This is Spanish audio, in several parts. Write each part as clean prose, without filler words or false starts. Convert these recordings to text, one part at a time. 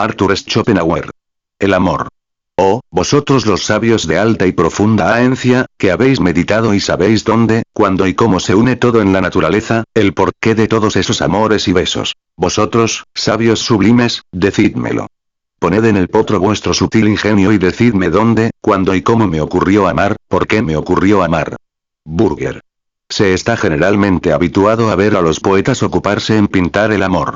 Arthur Schopenhauer. El amor. Oh, vosotros los sabios de alta y profunda aencia, que habéis meditado y sabéis dónde, cuándo y cómo se une todo en la naturaleza, el porqué de todos esos amores y besos. Vosotros, sabios sublimes, decídmelo. Poned en el potro vuestro sutil ingenio y decidme dónde, cuándo y cómo me ocurrió amar, por qué me ocurrió amar. Burger. Se está generalmente habituado a ver a los poetas ocuparse en pintar el amor.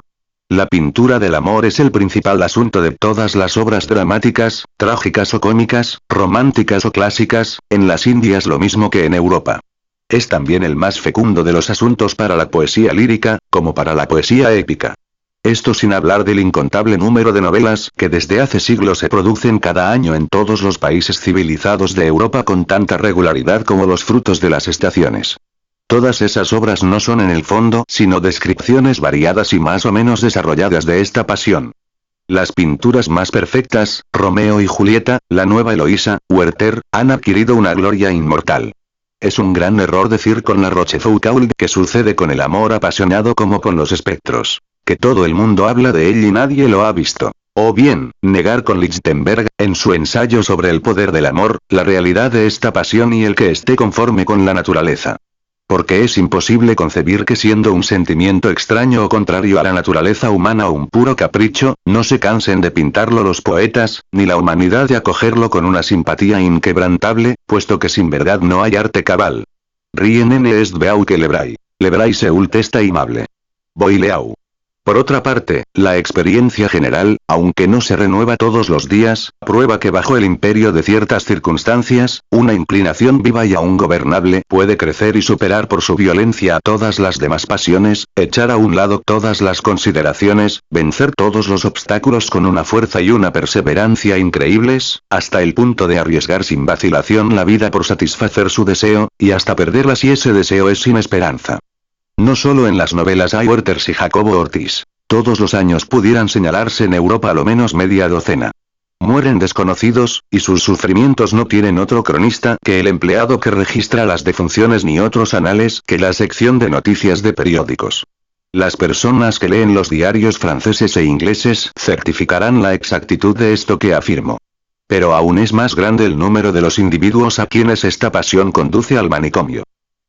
La pintura del amor es el principal asunto de todas las obras dramáticas, trágicas o cómicas, románticas o clásicas, en las Indias lo mismo que en Europa. Es también el más fecundo de los asuntos para la poesía lírica, como para la poesía épica. Esto sin hablar del incontable número de novelas que desde hace siglos se producen cada año en todos los países civilizados de Europa con tanta regularidad como los frutos de las estaciones. Todas esas obras no son en el fondo sino descripciones variadas y más o menos desarrolladas de esta pasión. Las pinturas más perfectas, Romeo y Julieta, la nueva Eloísa, Werther, han adquirido una gloria inmortal. Es un gran error decir con la Rochefoucauld que sucede con el amor apasionado como con los espectros, que todo el mundo habla de él y nadie lo ha visto. O bien, negar con Lichtenberg, en su ensayo sobre el poder del amor, la realidad de esta pasión y el que esté conforme con la naturaleza. Porque es imposible concebir que siendo un sentimiento extraño o contrario a la naturaleza humana o un puro capricho, no se cansen de pintarlo los poetas, ni la humanidad de acogerlo con una simpatía inquebrantable, puesto que sin verdad no hay arte cabal. Rien en est beau que lebrai. Lebrai seult est aimable. Boileau. Por otra parte, la experiencia general, aunque no se renueva todos los días, prueba que bajo el imperio de ciertas circunstancias, una inclinación viva y aún gobernable puede crecer y superar por su violencia a todas las demás pasiones, echar a un lado todas las consideraciones, vencer todos los obstáculos con una fuerza y una perseverancia increíbles, hasta el punto de arriesgar sin vacilación la vida por satisfacer su deseo, y hasta perderla si ese deseo es sin esperanza. No solo en las novelas hay Werthers y Jacobo Ortiz. Todos los años pudieran señalarse en Europa a lo menos media docena. Mueren desconocidos, y sus sufrimientos no tienen otro cronista que el empleado que registra las defunciones ni otros anales que la sección de noticias de periódicos. Las personas que leen los diarios franceses e ingleses certificarán la exactitud de esto que afirmo. Pero aún es más grande el número de los individuos a quienes esta pasión conduce al manicomio.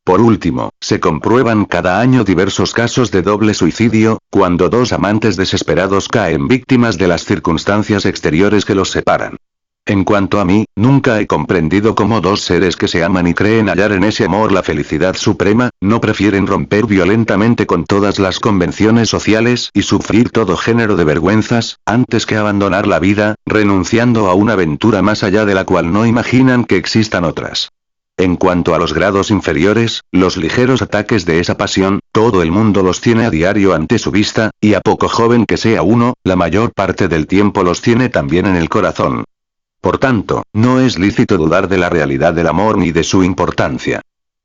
Por último, se comprueban cada año diversos casos de doble suicidio, cuando dos amantes desesperados caen víctimas de las circunstancias exteriores que los separan. En cuanto a mí, nunca he comprendido cómo dos seres que se aman y creen hallar en ese amor la felicidad suprema, no prefieren romper violentamente con todas las convenciones sociales y sufrir todo género de vergüenzas, antes que abandonar la vida, renunciando a una aventura más allá de la cual no imaginan que existan otras. En cuanto a los grados inferiores, los ligeros ataques de esa pasión, todo el mundo los tiene a diario ante su vista, y a poco joven que sea uno, la mayor parte del tiempo los tiene también en el corazón. Por tanto, no es lícito dudar de la realidad del amor ni de su importancia.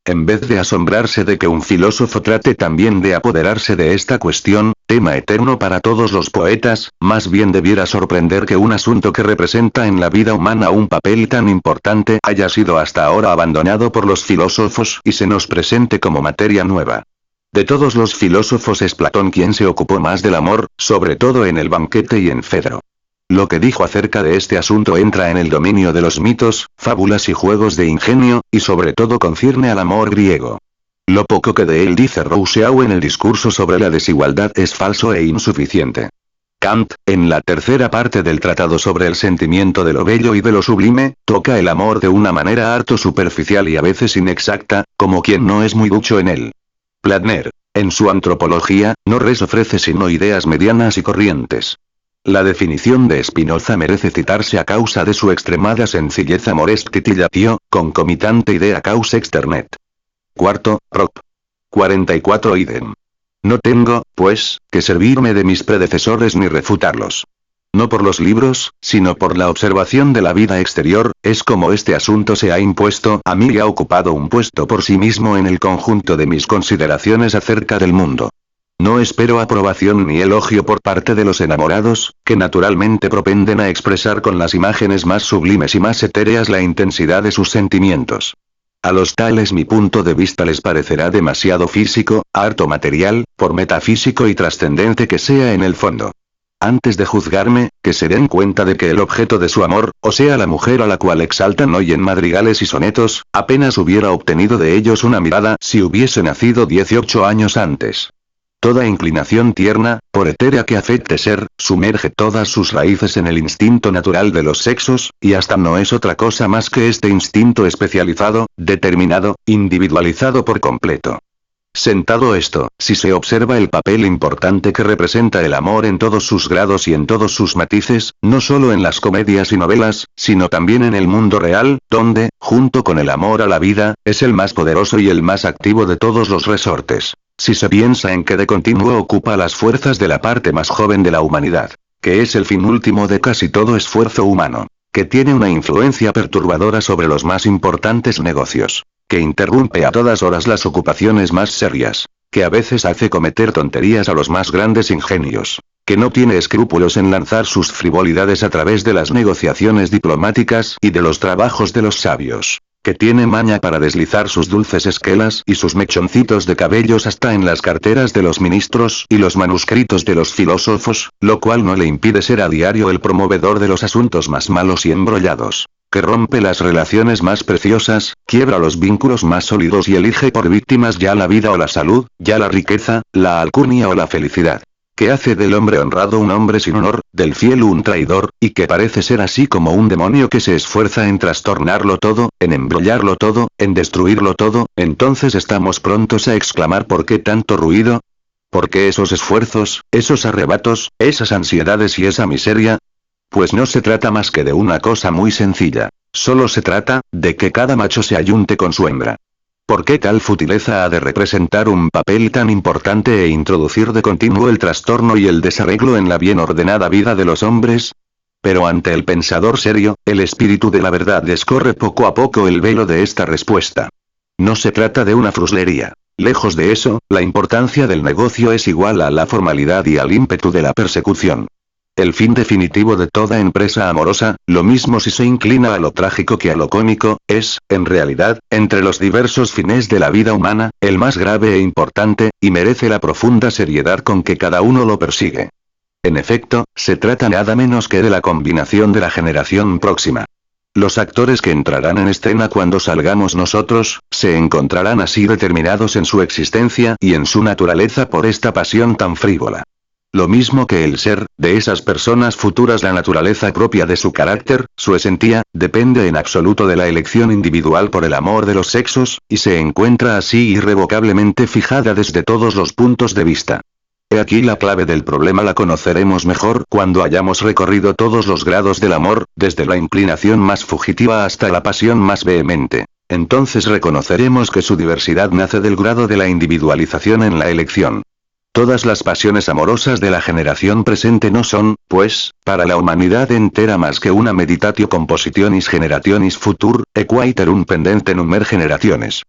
En vez de asombrarse de que un filósofo trate también de apoderarse de esta cuestión, tema eterno para todos los poetas, más bien debiera sorprender que un asunto que representa en la vida humana un papel tan importante haya sido hasta ahora abandonado por los filósofos y se nos presente como materia nueva. De todos los filósofos es Platón quien se ocupó más del amor, sobre todo en el banquete y en Fedro. Lo que dijo acerca de este asunto entra en el dominio de los mitos, fábulas y juegos de ingenio, y sobre todo concierne al amor griego. Lo poco que de él dice Rousseau en el discurso sobre la desigualdad es falso e insuficiente. Kant, en la tercera parte del tratado sobre el sentimiento de lo bello y de lo sublime, toca el amor de una manera harto superficial y a veces inexacta, como quien no es muy ducho en él. Platner, en su Antropología, no res ofrece sino ideas medianas y corrientes. La definición de Spinoza merece citarse a causa de su extremada sencillez amores titillatio, concomitante idea causa externet. Cuarto, Prop. 44 idem. No tengo, pues, que servirme de mis predecesores ni refutarlos. No por los libros, sino por la observación de la vida exterior, es como este asunto se ha impuesto a mí y ha ocupado un puesto por sí mismo en el conjunto de mis consideraciones acerca del mundo. No espero aprobación ni elogio por parte de los enamorados, que naturalmente propenden a expresar con las imágenes más sublimes y más etéreas la intensidad de sus sentimientos. A los tales mi punto de vista les parecerá demasiado físico, harto material, por metafísico y trascendente que sea en el fondo. Antes de juzgarme, que se den cuenta de que el objeto de su amor, o sea la mujer a la cual exaltan hoy en madrigales y sonetos, apenas hubiera obtenido de ellos una mirada si hubiese nacido 18 años antes. Toda inclinación tierna, por etérea que afecte ser, sumerge todas sus raíces en el instinto natural de los sexos, y hasta no es otra cosa más que este instinto especializado, determinado, individualizado por completo. Sentado esto, si se observa el papel importante que representa el amor en todos sus grados y en todos sus matices, no solo en las comedias y novelas, sino también en el mundo real, donde, junto con el amor a la vida, es el más poderoso y el más activo de todos los resortes. Si se piensa en que de continuo ocupa las fuerzas de la parte más joven de la humanidad, que es el fin último de casi todo esfuerzo humano, que tiene una influencia perturbadora sobre los más importantes negocios, que interrumpe a todas horas las ocupaciones más serias, que a veces hace cometer tonterías a los más grandes ingenios, que no tiene escrúpulos en lanzar sus frivolidades a través de las negociaciones diplomáticas y de los trabajos de los sabios, que tiene maña para deslizar sus dulces esquelas y sus mechoncitos de cabellos hasta en las carteras de los ministros y los manuscritos de los filósofos, lo cual no le impide ser a diario el promovedor de los asuntos más malos y embrollados, que rompe las relaciones más preciosas, quiebra los vínculos más sólidos y elige por víctimas ya la vida o la salud, ya la riqueza, la alcurnia o la felicidad, que hace del hombre honrado un hombre sin honor, del fiel un traidor, y que parece ser así como un demonio que se esfuerza en trastornarlo todo, en embrollarlo todo, en destruirlo todo. Entonces estamos prontos a exclamar: ¿por qué tanto ruido? ¿Por qué esos esfuerzos, esos arrebatos, esas ansiedades y esa miseria? Pues no se trata más que de una cosa muy sencilla. Solo se trata, de que cada macho se ayunte con su hembra. ¿Por qué tal futileza ha de representar un papel tan importante e introducir de continuo el trastorno y el desarreglo en la bien ordenada vida de los hombres? Pero ante el pensador serio, el espíritu de la verdad descorre poco a poco el velo de esta respuesta. No se trata de una fruslería. Lejos de eso, la importancia del negocio es igual a la formalidad y al ímpetu de la persecución. El fin definitivo de toda empresa amorosa, lo mismo si se inclina a lo trágico que a lo cómico, es, en realidad, entre los diversos fines de la vida humana, el más grave e importante, y merece la profunda seriedad con que cada uno lo persigue. En efecto, se trata nada menos que de la combinación de la generación próxima. Los actores que entrarán en escena cuando salgamos nosotros, se encontrarán así determinados en su existencia y en su naturaleza por esta pasión tan frívola. Lo mismo que el ser, de esas personas futuras, la naturaleza propia de su carácter, su esencia, depende en absoluto de la elección individual por el amor de los sexos, y se encuentra así irrevocablemente fijada desde todos los puntos de vista. He aquí la clave del problema. La conoceremos mejor cuando hayamos recorrido todos los grados del amor, desde la inclinación más fugitiva hasta la pasión más vehemente. Entonces reconoceremos que su diversidad nace del grado de la individualización en la elección. Todas las pasiones amorosas de la generación presente no son, pues, para la humanidad entera más que una meditatio compositionis generationis futur, equaiterum pendente numer generaciones.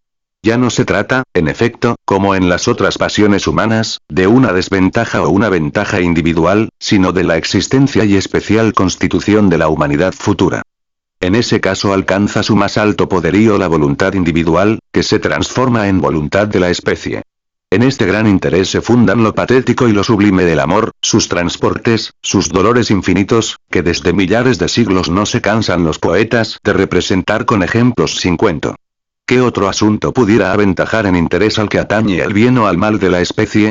Ya no se trata, en efecto, como en las otras pasiones humanas, de una desventaja o una ventaja individual, sino de la existencia y especial constitución de la humanidad futura. En ese caso alcanza su más alto poderío la voluntad individual, que se transforma en voluntad de la especie. En este gran interés se fundan lo patético y lo sublime del amor, sus transportes, sus dolores infinitos, que desde millares de siglos no se cansan los poetas de representar con ejemplos sin cuento. ¿Qué otro asunto pudiera aventajar en interés al que atañe al bien o al mal de la especie?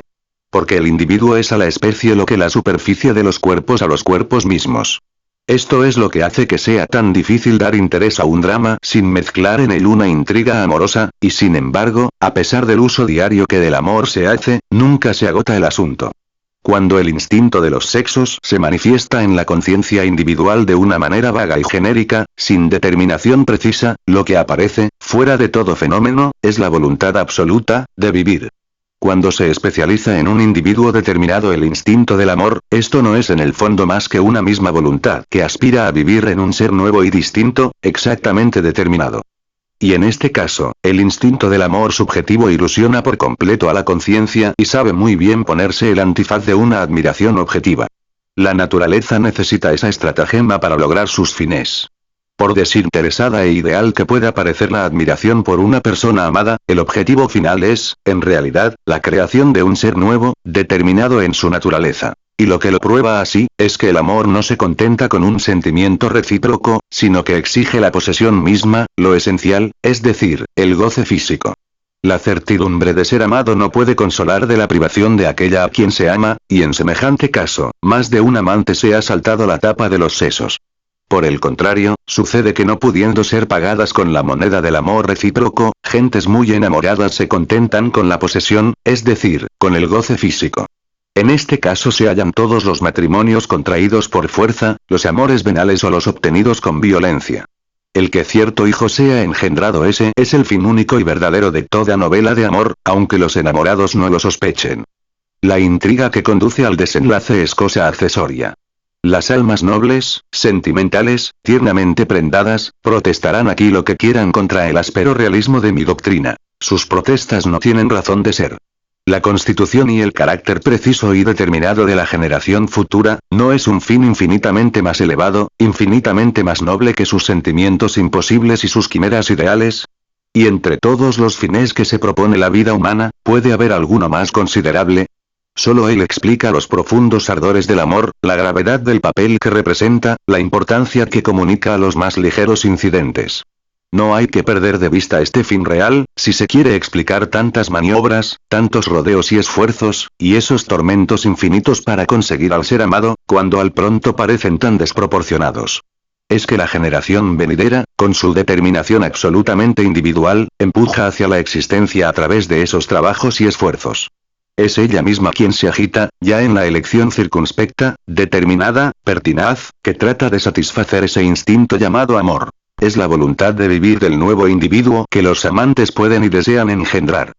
Porque el individuo es a la especie lo que la superficie de los cuerpos a los cuerpos mismos. Esto es lo que hace que sea tan difícil dar interés a un drama sin mezclar en él una intriga amorosa, y sin embargo, a pesar del uso diario que del amor se hace, nunca se agota el asunto. Cuando el instinto de los sexos se manifiesta en la conciencia individual de una manera vaga y genérica, sin determinación precisa, lo que aparece, fuera de todo fenómeno, es la voluntad absoluta, de vivir. Cuando se especializa en un individuo determinado el instinto del amor, esto no es en el fondo más que una misma voluntad que aspira a vivir en un ser nuevo y distinto, exactamente determinado. Y en este caso, el instinto del amor subjetivo ilusiona por completo a la conciencia y sabe muy bien ponerse el antifaz de una admiración objetiva. La naturaleza necesita esa estratagema para lograr sus fines. Por desinteresada e ideal que pueda parecer la admiración por una persona amada, el objetivo final es, en realidad, la creación de un ser nuevo, determinado en su naturaleza. Y lo que lo prueba así, es que el amor no se contenta con un sentimiento recíproco, sino que exige la posesión misma, lo esencial, es decir, el goce físico. La certidumbre de ser amado no puede consolar de la privación de aquella a quien se ama, y en semejante caso, más de un amante se ha saltado la tapa de los sesos. Por el contrario, sucede que no pudiendo ser pagadas con la moneda del amor recíproco, gentes muy enamoradas se contentan con la posesión, es decir, con el goce físico. En este caso se hallan todos los matrimonios contraídos por fuerza, los amores venales o los obtenidos con violencia. El que cierto hijo sea engendrado ese es el fin único y verdadero de toda novela de amor, aunque los enamorados no lo sospechen. La intriga que conduce al desenlace es cosa accesoria. Las almas nobles, sentimentales, tiernamente prendadas, protestarán aquí lo que quieran contra el áspero realismo de mi doctrina. Sus protestas no tienen razón de ser. La constitución y el carácter preciso y determinado de la generación futura, no es un fin infinitamente más elevado, infinitamente más noble que sus sentimientos imposibles y sus quimeras ideales. Y entre todos los fines que se propone la vida humana, ¿puede haber alguno más considerable? Solo él explica los profundos ardores del amor, la gravedad del papel que representa, la importancia que comunica a los más ligeros incidentes. No hay que perder de vista este fin real, si se quiere explicar tantas maniobras, tantos rodeos y esfuerzos, y esos tormentos infinitos para conseguir al ser amado, cuando al pronto parecen tan desproporcionados. Es que la generación venidera, con su determinación absolutamente individual, empuja hacia la existencia a través de esos trabajos y esfuerzos. Es ella misma quien se agita, ya en la elección circunspecta, determinada, pertinaz, que trata de satisfacer ese instinto llamado amor. Es la voluntad de vivir del nuevo individuo que los amantes pueden y desean engendrar.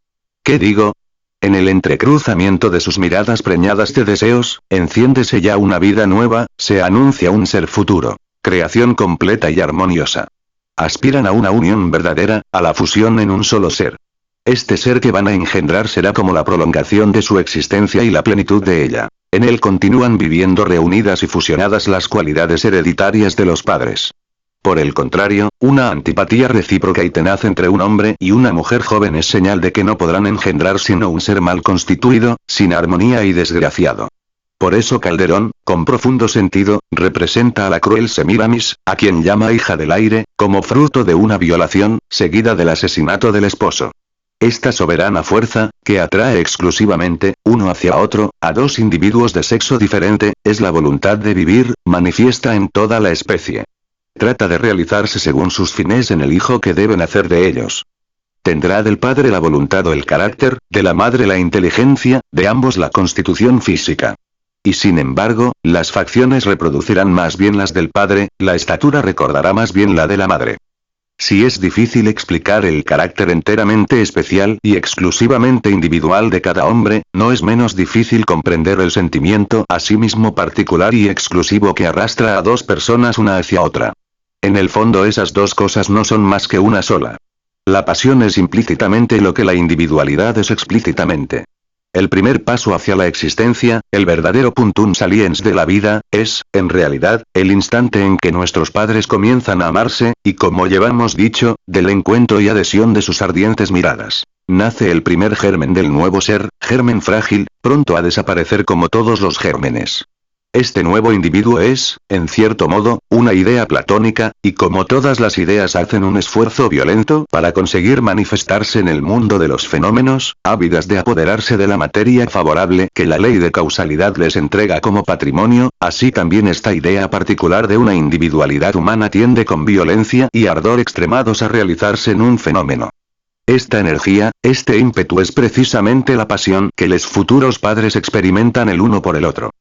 ¿Qué digo? En el entrecruzamiento de sus miradas preñadas de deseos, enciéndese ya una vida nueva, se anuncia un ser futuro. Creación completa y armoniosa. Aspiran a una unión verdadera, a la fusión en un solo ser. Este ser que van a engendrar será como la prolongación de su existencia y la plenitud de ella. En él continúan viviendo reunidas y fusionadas las cualidades hereditarias de los padres. Por el contrario, una antipatía recíproca y tenaz entre un hombre y una mujer joven es señal de que no podrán engendrar sino un ser mal constituido, sin armonía y desgraciado. Por eso Calderón, con profundo sentido, representa a la cruel Semíramis, a quien llama hija del aire, como fruto de una violación, seguida del asesinato del esposo. Esta soberana fuerza, que atrae exclusivamente, uno hacia otro, a dos individuos de sexo diferente, es la voluntad de vivir, manifiesta en toda la especie. Trata de realizarse según sus fines en el hijo que debe nacer de ellos. Tendrá del padre la voluntad o el carácter, de la madre la inteligencia, de ambos la constitución física. Y sin embargo, las facciones reproducirán más bien las del padre, la estatura recordará más bien la de la madre. Si es difícil explicar el carácter enteramente especial y exclusivamente individual de cada hombre, no es menos difícil comprender el sentimiento asimismo particular y exclusivo que arrastra a dos personas una hacia otra. En el fondo esas dos cosas no son más que una sola. La pasión es implícitamente lo que la individualidad es explícitamente. El primer paso hacia la existencia, el verdadero puntum saliens de la vida, es, en realidad, el instante en que nuestros padres comienzan a amarse, y como llevamos dicho, del encuentro y adhesión de sus ardientes miradas. Nace el primer germen del nuevo ser, germen frágil, pronto a desaparecer como todos los gérmenes. Este nuevo individuo es, en cierto modo, una idea platónica, y como todas las ideas hacen un esfuerzo violento para conseguir manifestarse en el mundo de los fenómenos, ávidas de apoderarse de la materia favorable que la ley de causalidad les entrega como patrimonio, así también esta idea particular de una individualidad humana tiende con violencia y ardor extremados a realizarse en un fenómeno. Esta energía, este ímpetu es precisamente la pasión que los futuros padres experimentan el uno por el otro.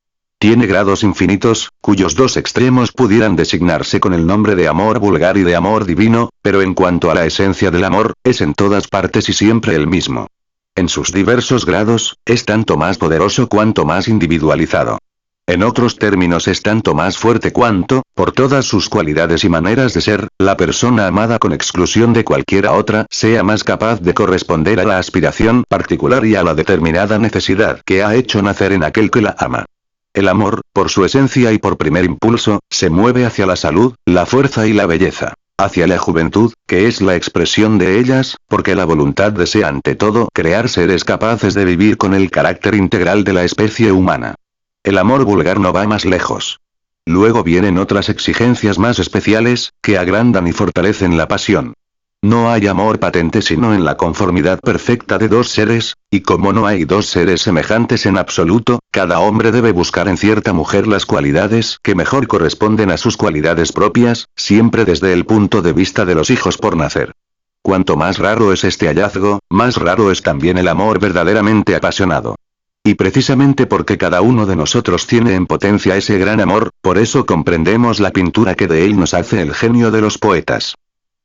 Tiene grados infinitos, cuyos dos extremos pudieran designarse con el nombre de amor vulgar y de amor divino, pero en cuanto a la esencia del amor, es en todas partes y siempre el mismo. En sus diversos grados, es tanto más poderoso cuanto más individualizado. En otros términos es tanto más fuerte cuanto, por todas sus cualidades y maneras de ser, la persona amada con exclusión de cualquiera otra sea más capaz de corresponder a la aspiración particular y a la determinada necesidad que ha hecho nacer en aquel que la ama. El amor, por su esencia y por primer impulso, se mueve hacia la salud, la fuerza y la belleza. Hacia la juventud, que es la expresión de ellas, porque la voluntad desea ante todo crear seres capaces de vivir con el carácter integral de la especie humana. El amor vulgar no va más lejos. Luego vienen otras exigencias más especiales, que agrandan y fortalecen la pasión. No hay amor patente sino en la conformidad perfecta de dos seres, y como no hay dos seres semejantes en absoluto, cada hombre debe buscar en cierta mujer las cualidades que mejor corresponden a sus cualidades propias, siempre desde el punto de vista de los hijos por nacer. Cuanto más raro es este hallazgo, más raro es también el amor verdaderamente apasionado. Y precisamente porque cada uno de nosotros tiene en potencia ese gran amor, por eso comprendemos la pintura que de él nos hace el genio de los poetas.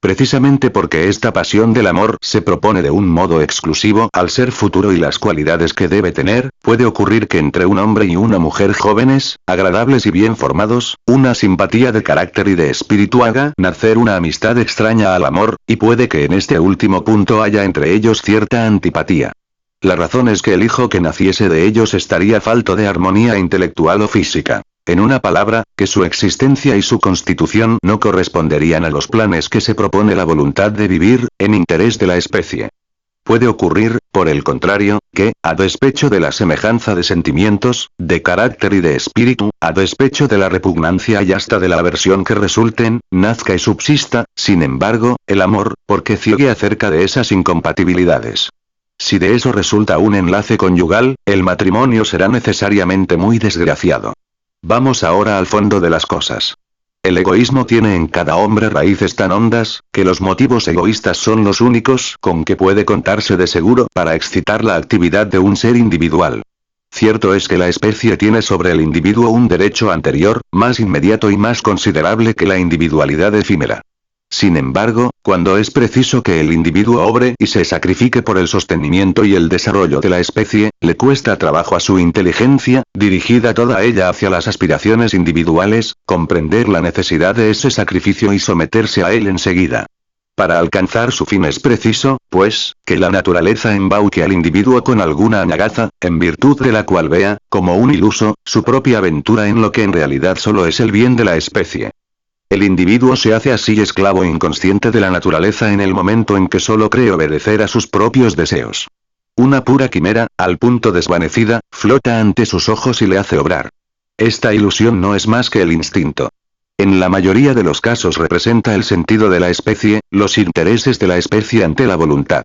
Precisamente porque esta pasión del amor se propone de un modo exclusivo al ser futuro y las cualidades que debe tener, puede ocurrir que entre un hombre y una mujer jóvenes, agradables y bien formados, una simpatía de carácter y de espíritu haga nacer una amistad extraña al amor, y puede que en este último punto haya entre ellos cierta antipatía. La razón es que el hijo que naciese de ellos estaría falto de armonía intelectual o física. En una palabra, que su existencia y su constitución no corresponderían a los planes que se propone la voluntad de vivir, en interés de la especie. Puede ocurrir, por el contrario, que, a despecho de la semejanza de sentimientos, de carácter y de espíritu, a despecho de la repugnancia y hasta de la aversión que resulten, nazca y subsista, sin embargo, el amor, porque ciegue acerca de esas incompatibilidades. Si de eso resulta un enlace conyugal, el matrimonio será necesariamente muy desgraciado. Vamos ahora al fondo de las cosas. El egoísmo tiene en cada hombre raíces tan hondas, que los motivos egoístas son los únicos con que puede contarse de seguro para excitar la actividad de un ser individual. Cierto es que la especie tiene sobre el individuo un derecho anterior, más inmediato y más considerable que la individualidad efímera. Sin embargo, cuando es preciso que el individuo obre y se sacrifique por el sostenimiento y el desarrollo de la especie, le cuesta trabajo a su inteligencia, dirigida toda ella hacia las aspiraciones individuales, comprender la necesidad de ese sacrificio y someterse a él enseguida. Para alcanzar su fin es preciso, pues, que la naturaleza embauque al individuo con alguna añagaza, en virtud de la cual vea, como un iluso, su propia aventura en lo que en realidad solo es el bien de la especie. El individuo se hace así esclavo inconsciente de la naturaleza en el momento en que solo cree obedecer a sus propios deseos. Una pura quimera, al punto desvanecida, flota ante sus ojos y le hace obrar. Esta ilusión no es más que el instinto. En la mayoría de los casos representa el sentido de la especie, los intereses de la especie ante la voluntad.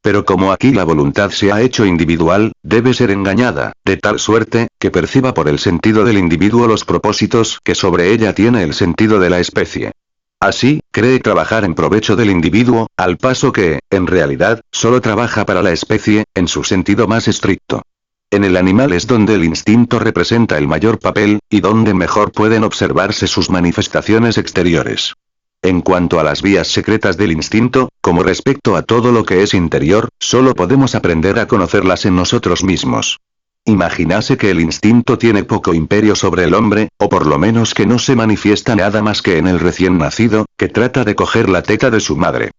Pero como aquí la voluntad se ha hecho individual, debe ser engañada, de tal suerte, que perciba por el sentido del individuo los propósitos que sobre ella tiene el sentido de la especie. Así, cree trabajar en provecho del individuo, al paso que, en realidad, solo trabaja para la especie, en su sentido más estricto. En el animal es donde el instinto representa el mayor papel, y donde mejor pueden observarse sus manifestaciones exteriores. En cuanto a las vías secretas del instinto, como respecto a todo lo que es interior, solo podemos aprender a conocerlas en nosotros mismos. Imaginase que el instinto tiene poco imperio sobre el hombre, o por lo menos que no se manifiesta nada más que en el recién nacido, que trata de coger la teta de su madre.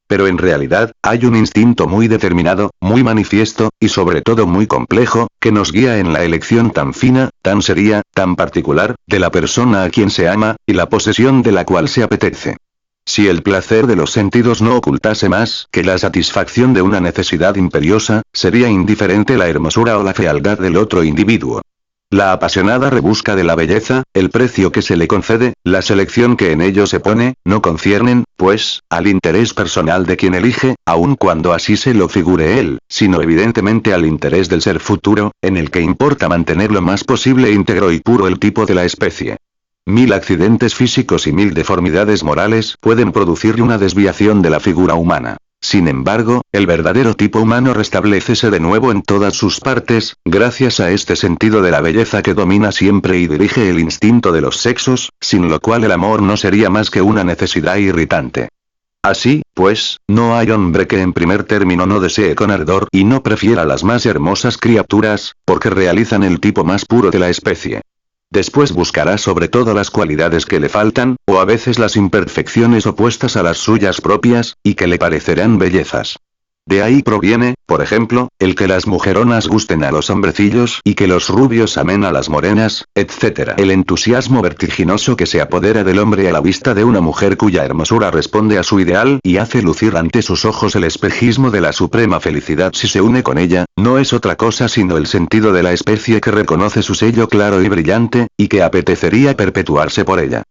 Pero en realidad, hay un instinto muy determinado, muy manifiesto, y sobre todo muy complejo, que nos guía en la elección tan fina, tan seria, tan particular, de la persona a quien se ama, y la posesión de la cual se apetece. Si el placer de los sentidos no ocultase más que la satisfacción de una necesidad imperiosa, sería indiferente la hermosura o la fealdad del otro individuo. La apasionada rebusca de la belleza, el precio que se le concede, la selección que en ello se pone, no conciernen, pues, al interés personal de quien elige, aun cuando así se lo figure él, sino evidentemente al interés del ser futuro, en el que importa mantener lo más posible íntegro y puro el tipo de la especie. 1000 accidentes físicos y 1000 deformidades morales pueden producir una desviación de la figura humana. Sin embargo, el verdadero tipo humano restablécese de nuevo en todas sus partes, gracias a este sentido de la belleza que domina siempre y dirige el instinto de los sexos, sin lo cual el amor no sería más que una necesidad irritante. Así, pues, no hay hombre que en primer término no desee con ardor y no prefiera las más hermosas criaturas, porque realizan el tipo más puro de la especie. Después buscará sobre todo las cualidades que le faltan, o a veces las imperfecciones opuestas a las suyas propias, y que le parecerán bellezas. De ahí proviene, por ejemplo, el que las mujeronas gusten a los hombrecillos y que los rubios amen a las morenas, etc. El entusiasmo vertiginoso que se apodera del hombre a la vista de una mujer cuya hermosura responde a su ideal y hace lucir ante sus ojos el espejismo de la suprema felicidad si se une con ella, no es otra cosa sino el sentido de la especie que reconoce su sello claro y brillante, y que apetecería perpetuarse por ella.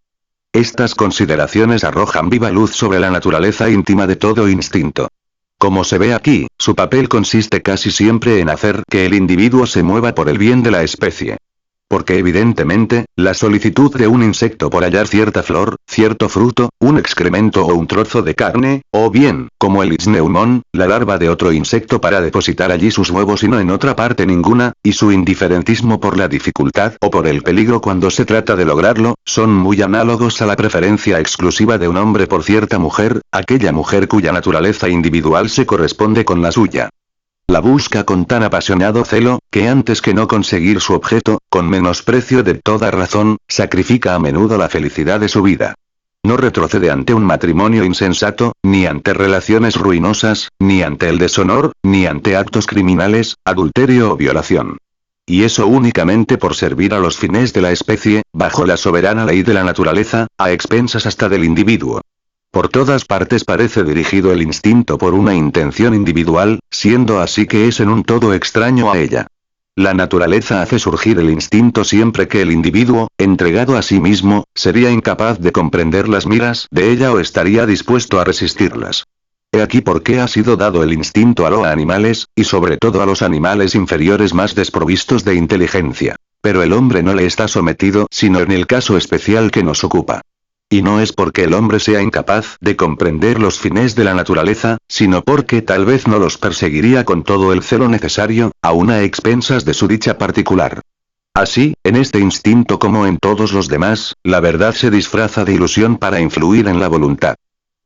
Estas consideraciones arrojan viva luz sobre la naturaleza íntima de todo instinto. Como se ve aquí, su papel consiste casi siempre en hacer que el individuo se mueva por el bien de la especie. Porque evidentemente, la solicitud de un insecto por hallar cierta flor, cierto fruto, un excremento o un trozo de carne, o bien, como el ichneumon, la larva de otro insecto para depositar allí sus huevos y no en otra parte ninguna, y su indiferentismo por la dificultad o por el peligro cuando se trata de lograrlo, son muy análogos a la preferencia exclusiva de un hombre por cierta mujer, aquella mujer cuya naturaleza individual se corresponde con la suya. La busca con tan apasionado celo, que antes que no conseguir su objeto, con menosprecio de toda razón, sacrifica a menudo la felicidad de su vida. No retrocede ante un matrimonio insensato, ni ante relaciones ruinosas, ni ante el deshonor, ni ante actos criminales, adulterio o violación. Y eso únicamente por servir a los fines de la especie, bajo la soberana ley de la naturaleza, a expensas hasta del individuo. Por todas partes parece dirigido el instinto por una intención individual, siendo así que es en un todo extraño a ella. La naturaleza hace surgir el instinto siempre que el individuo, entregado a sí mismo, sería incapaz de comprender las miras de ella o estaría dispuesto a resistirlas. He aquí por qué ha sido dado el instinto a los animales, y sobre todo a los animales inferiores más desprovistos de inteligencia. Pero el hombre no le está sometido sino en el caso especial que nos ocupa. Y no es porque el hombre sea incapaz de comprender los fines de la naturaleza, sino porque tal vez no los perseguiría con todo el celo necesario, aun a expensas de su dicha particular. Así, en este instinto como en todos los demás, la verdad se disfraza de ilusión para influir en la voluntad.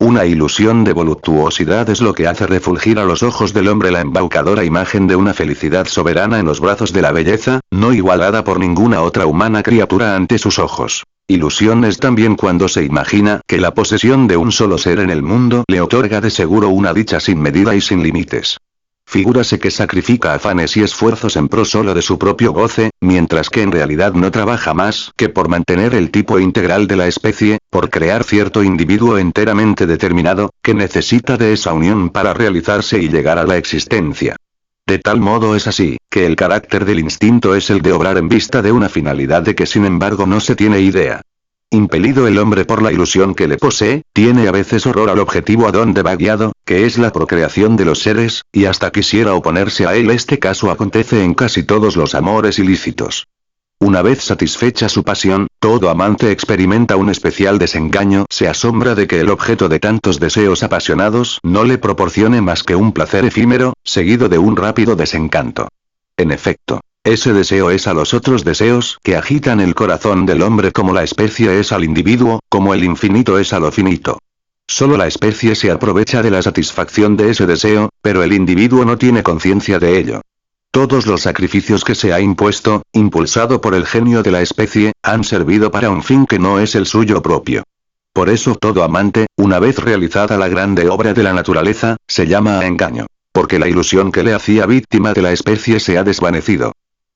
Una ilusión de voluptuosidad es lo que hace refulgir a los ojos del hombre la embaucadora imagen de una felicidad soberana en los brazos de la belleza, no igualada por ninguna otra humana criatura ante sus ojos. Ilusión es también cuando se imagina que la posesión de un solo ser en el mundo le otorga de seguro una dicha sin medida y sin límites. Figúrase que sacrifica afanes y esfuerzos en pro solo de su propio goce, mientras que en realidad no trabaja más que por mantener el tipo integral de la especie, por crear cierto individuo enteramente determinado, que necesita de esa unión para realizarse y llegar a la existencia. De tal modo es así, que el carácter del instinto es el de obrar en vista de una finalidad de que sin embargo no se tiene idea. Impelido el hombre por la ilusión que le posee, tiene a veces horror al objetivo a donde va guiado, que es la procreación de los seres, y hasta quisiera oponerse a él. Este caso acontece en casi todos los amores ilícitos. Una vez satisfecha su pasión, todo amante experimenta un especial desengaño, se asombra de que el objeto de tantos deseos apasionados no le proporcione más que un placer efímero, seguido de un rápido desencanto. En efecto, ese deseo es a los otros deseos que agitan el corazón del hombre como la especie es al individuo, como el infinito es a lo finito. Solo la especie se aprovecha de la satisfacción de ese deseo, pero el individuo no tiene conciencia de ello. Todos los sacrificios que se ha impuesto, impulsado por el genio de la especie, han servido para un fin que no es el suyo propio. Por eso todo amante, una vez realizada la grande obra de la naturaleza, se llama a engaño. Porque la ilusión que le hacía víctima de la especie se ha desvanecido.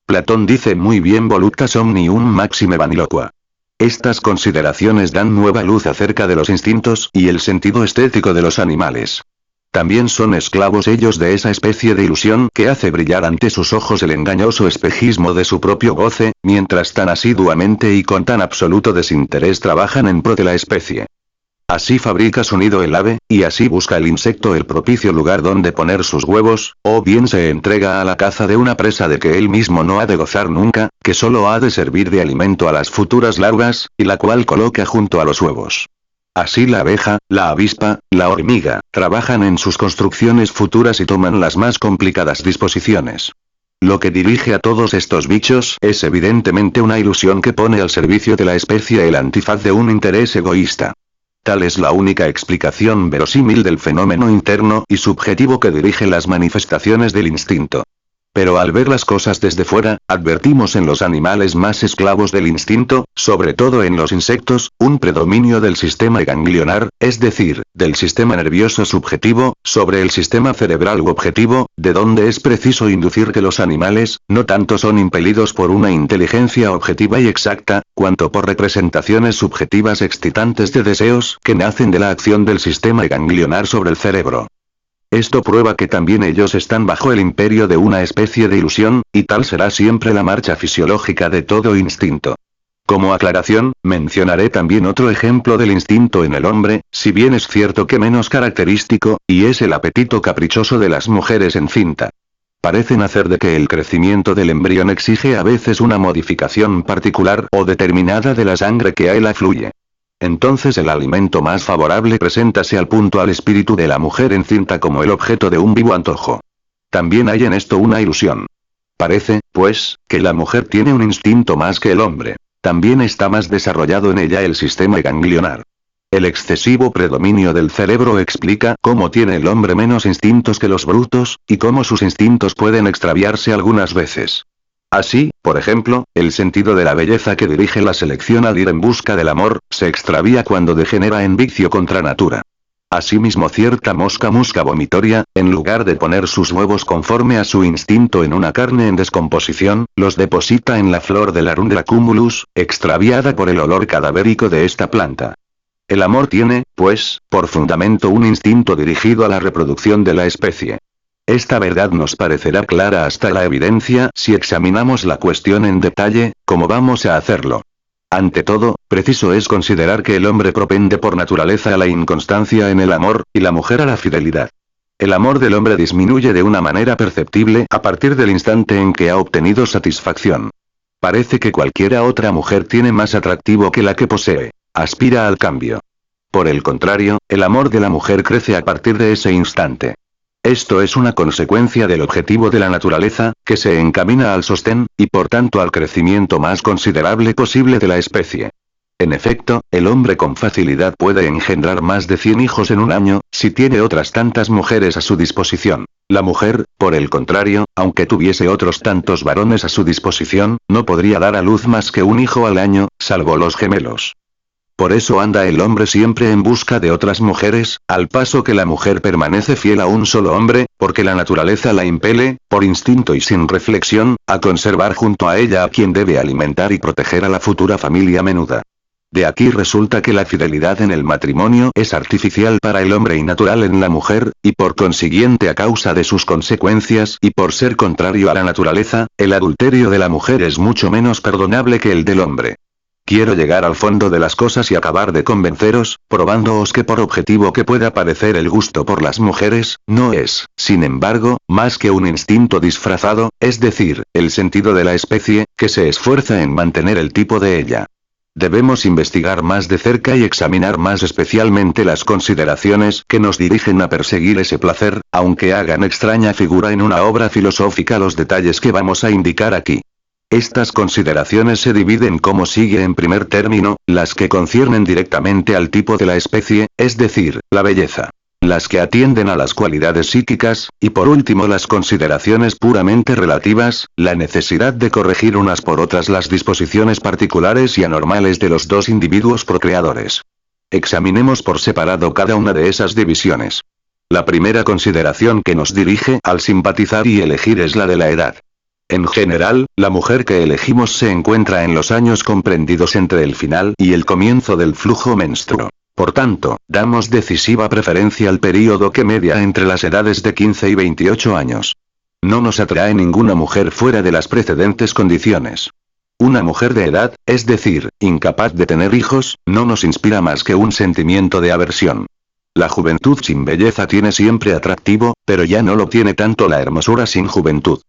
Platón dice muy bien voluptas omnium maxime vaniloqua. Estas consideraciones dan nueva luz acerca de los instintos y el sentido estético de los animales. También son esclavos ellos de esa especie de ilusión que hace brillar ante sus ojos el engañoso espejismo de su propio goce, mientras tan asiduamente y con tan absoluto desinterés trabajan en pro de la especie. Así fabrica su nido el ave, y así busca el insecto el propicio lugar donde poner sus huevos, o bien se entrega a la caza de una presa de que él mismo no ha de gozar nunca, que solo ha de servir de alimento a las futuras larvas, y la cual coloca junto a los huevos. Así la abeja, la avispa, la hormiga, trabajan en sus construcciones futuras y toman las más complicadas disposiciones. Lo que dirige a todos estos bichos es evidentemente una ilusión que pone al servicio de la especie el antifaz de un interés egoísta. Tal es la única explicación verosímil del fenómeno interno y subjetivo que dirige las manifestaciones del instinto. Pero al ver las cosas desde fuera, advertimos en los animales más esclavos del instinto, sobre todo en los insectos, un predominio del sistema ganglionar, es decir, del sistema nervioso subjetivo, sobre el sistema cerebral u objetivo, de donde es preciso inducir que los animales, no tanto son impelidos por una inteligencia objetiva y exacta, cuanto por representaciones subjetivas excitantes de deseos que nacen de la acción del sistema ganglionar sobre el cerebro. Esto prueba que también ellos están bajo el imperio de una especie de ilusión, y tal será siempre la marcha fisiológica de todo instinto. Como aclaración, mencionaré también otro ejemplo del instinto en el hombre, si bien es cierto que menos característico, y es el apetito caprichoso de las mujeres en cinta. Parece nacer de que el crecimiento del embrión exige a veces una modificación particular o determinada de la sangre que a él afluye. Entonces el alimento más favorable preséntase al punto al espíritu de la mujer encinta como el objeto de un vivo antojo. También hay en esto una ilusión. Parece, pues, que la mujer tiene un instinto más que el hombre. También está más desarrollado en ella el sistema ganglionar. El excesivo predominio del cerebro explica cómo tiene el hombre menos instintos que los brutos, y cómo sus instintos pueden extraviarse algunas veces. Así, por ejemplo, el sentido de la belleza que dirige la selección al ir en busca del amor, se extravía cuando degenera en vicio contra natura. Asimismo cierta mosca musca vomitoria, en lugar de poner sus huevos conforme a su instinto en una carne en descomposición, los deposita en la flor del Arundra cumulus, extraviada por el olor cadavérico de esta planta. El amor tiene, pues, por fundamento un instinto dirigido a la reproducción de la especie. Esta verdad nos parecerá clara hasta la evidencia si examinamos la cuestión en detalle, como vamos a hacerlo. Ante todo, preciso es considerar que el hombre propende por naturaleza a la inconstancia en el amor, y la mujer a la fidelidad. El amor del hombre disminuye de una manera perceptible a partir del instante en que ha obtenido satisfacción. Parece que cualquiera otra mujer tiene más atractivo que la que posee. Aspira al cambio. Por el contrario, el amor de la mujer crece a partir de ese instante. Esto es una consecuencia del objetivo de la naturaleza, que se encamina al sostén, y por tanto al crecimiento más considerable posible de la especie. En efecto, el hombre con facilidad puede engendrar más de 100 hijos en un año, si tiene otras tantas mujeres a su disposición. La mujer, por el contrario, aunque tuviese otros tantos varones a su disposición, no podría dar a luz más que un hijo al año, salvo los gemelos. Por eso anda el hombre siempre en busca de otras mujeres, al paso que la mujer permanece fiel a un solo hombre, porque la naturaleza la impele, por instinto y sin reflexión, a conservar junto a ella a quien debe alimentar y proteger a la futura familia menuda. De aquí resulta que la fidelidad en el matrimonio es artificial para el hombre y natural en la mujer, y por consiguiente a causa de sus consecuencias y por ser contrario a la naturaleza, el adulterio de la mujer es mucho menos perdonable que el del hombre. Quiero llegar al fondo de las cosas y acabar de convenceros, probándoos que por objetivo que pueda parecer el gusto por las mujeres, no es, sin embargo, más que un instinto disfrazado, es decir, el sentido de la especie, que se esfuerza en mantener el tipo de ella. Debemos investigar más de cerca y examinar más especialmente las consideraciones que nos dirigen a perseguir ese placer, aunque hagan extraña figura en una obra filosófica los detalles que vamos a indicar aquí. Estas consideraciones se dividen como sigue: en primer término, las que conciernen directamente al tipo de la especie, es decir, la belleza. Las que atienden a las cualidades psíquicas, y por último las consideraciones puramente relativas, la necesidad de corregir unas por otras las disposiciones particulares y anormales de los dos individuos procreadores. Examinemos por separado cada una de esas divisiones. La primera consideración que nos dirige al simpatizar y elegir es la de la edad. En general, la mujer que elegimos se encuentra en los años comprendidos entre el final y el comienzo del flujo menstruo. Por tanto, damos decisiva preferencia al período que media entre las edades de 15 y 28 años. No nos atrae ninguna mujer fuera de las precedentes condiciones. Una mujer de edad, es decir, incapaz de tener hijos, no nos inspira más que un sentimiento de aversión. La juventud sin belleza tiene siempre atractivo, pero ya no lo tiene tanto la hermosura sin juventud.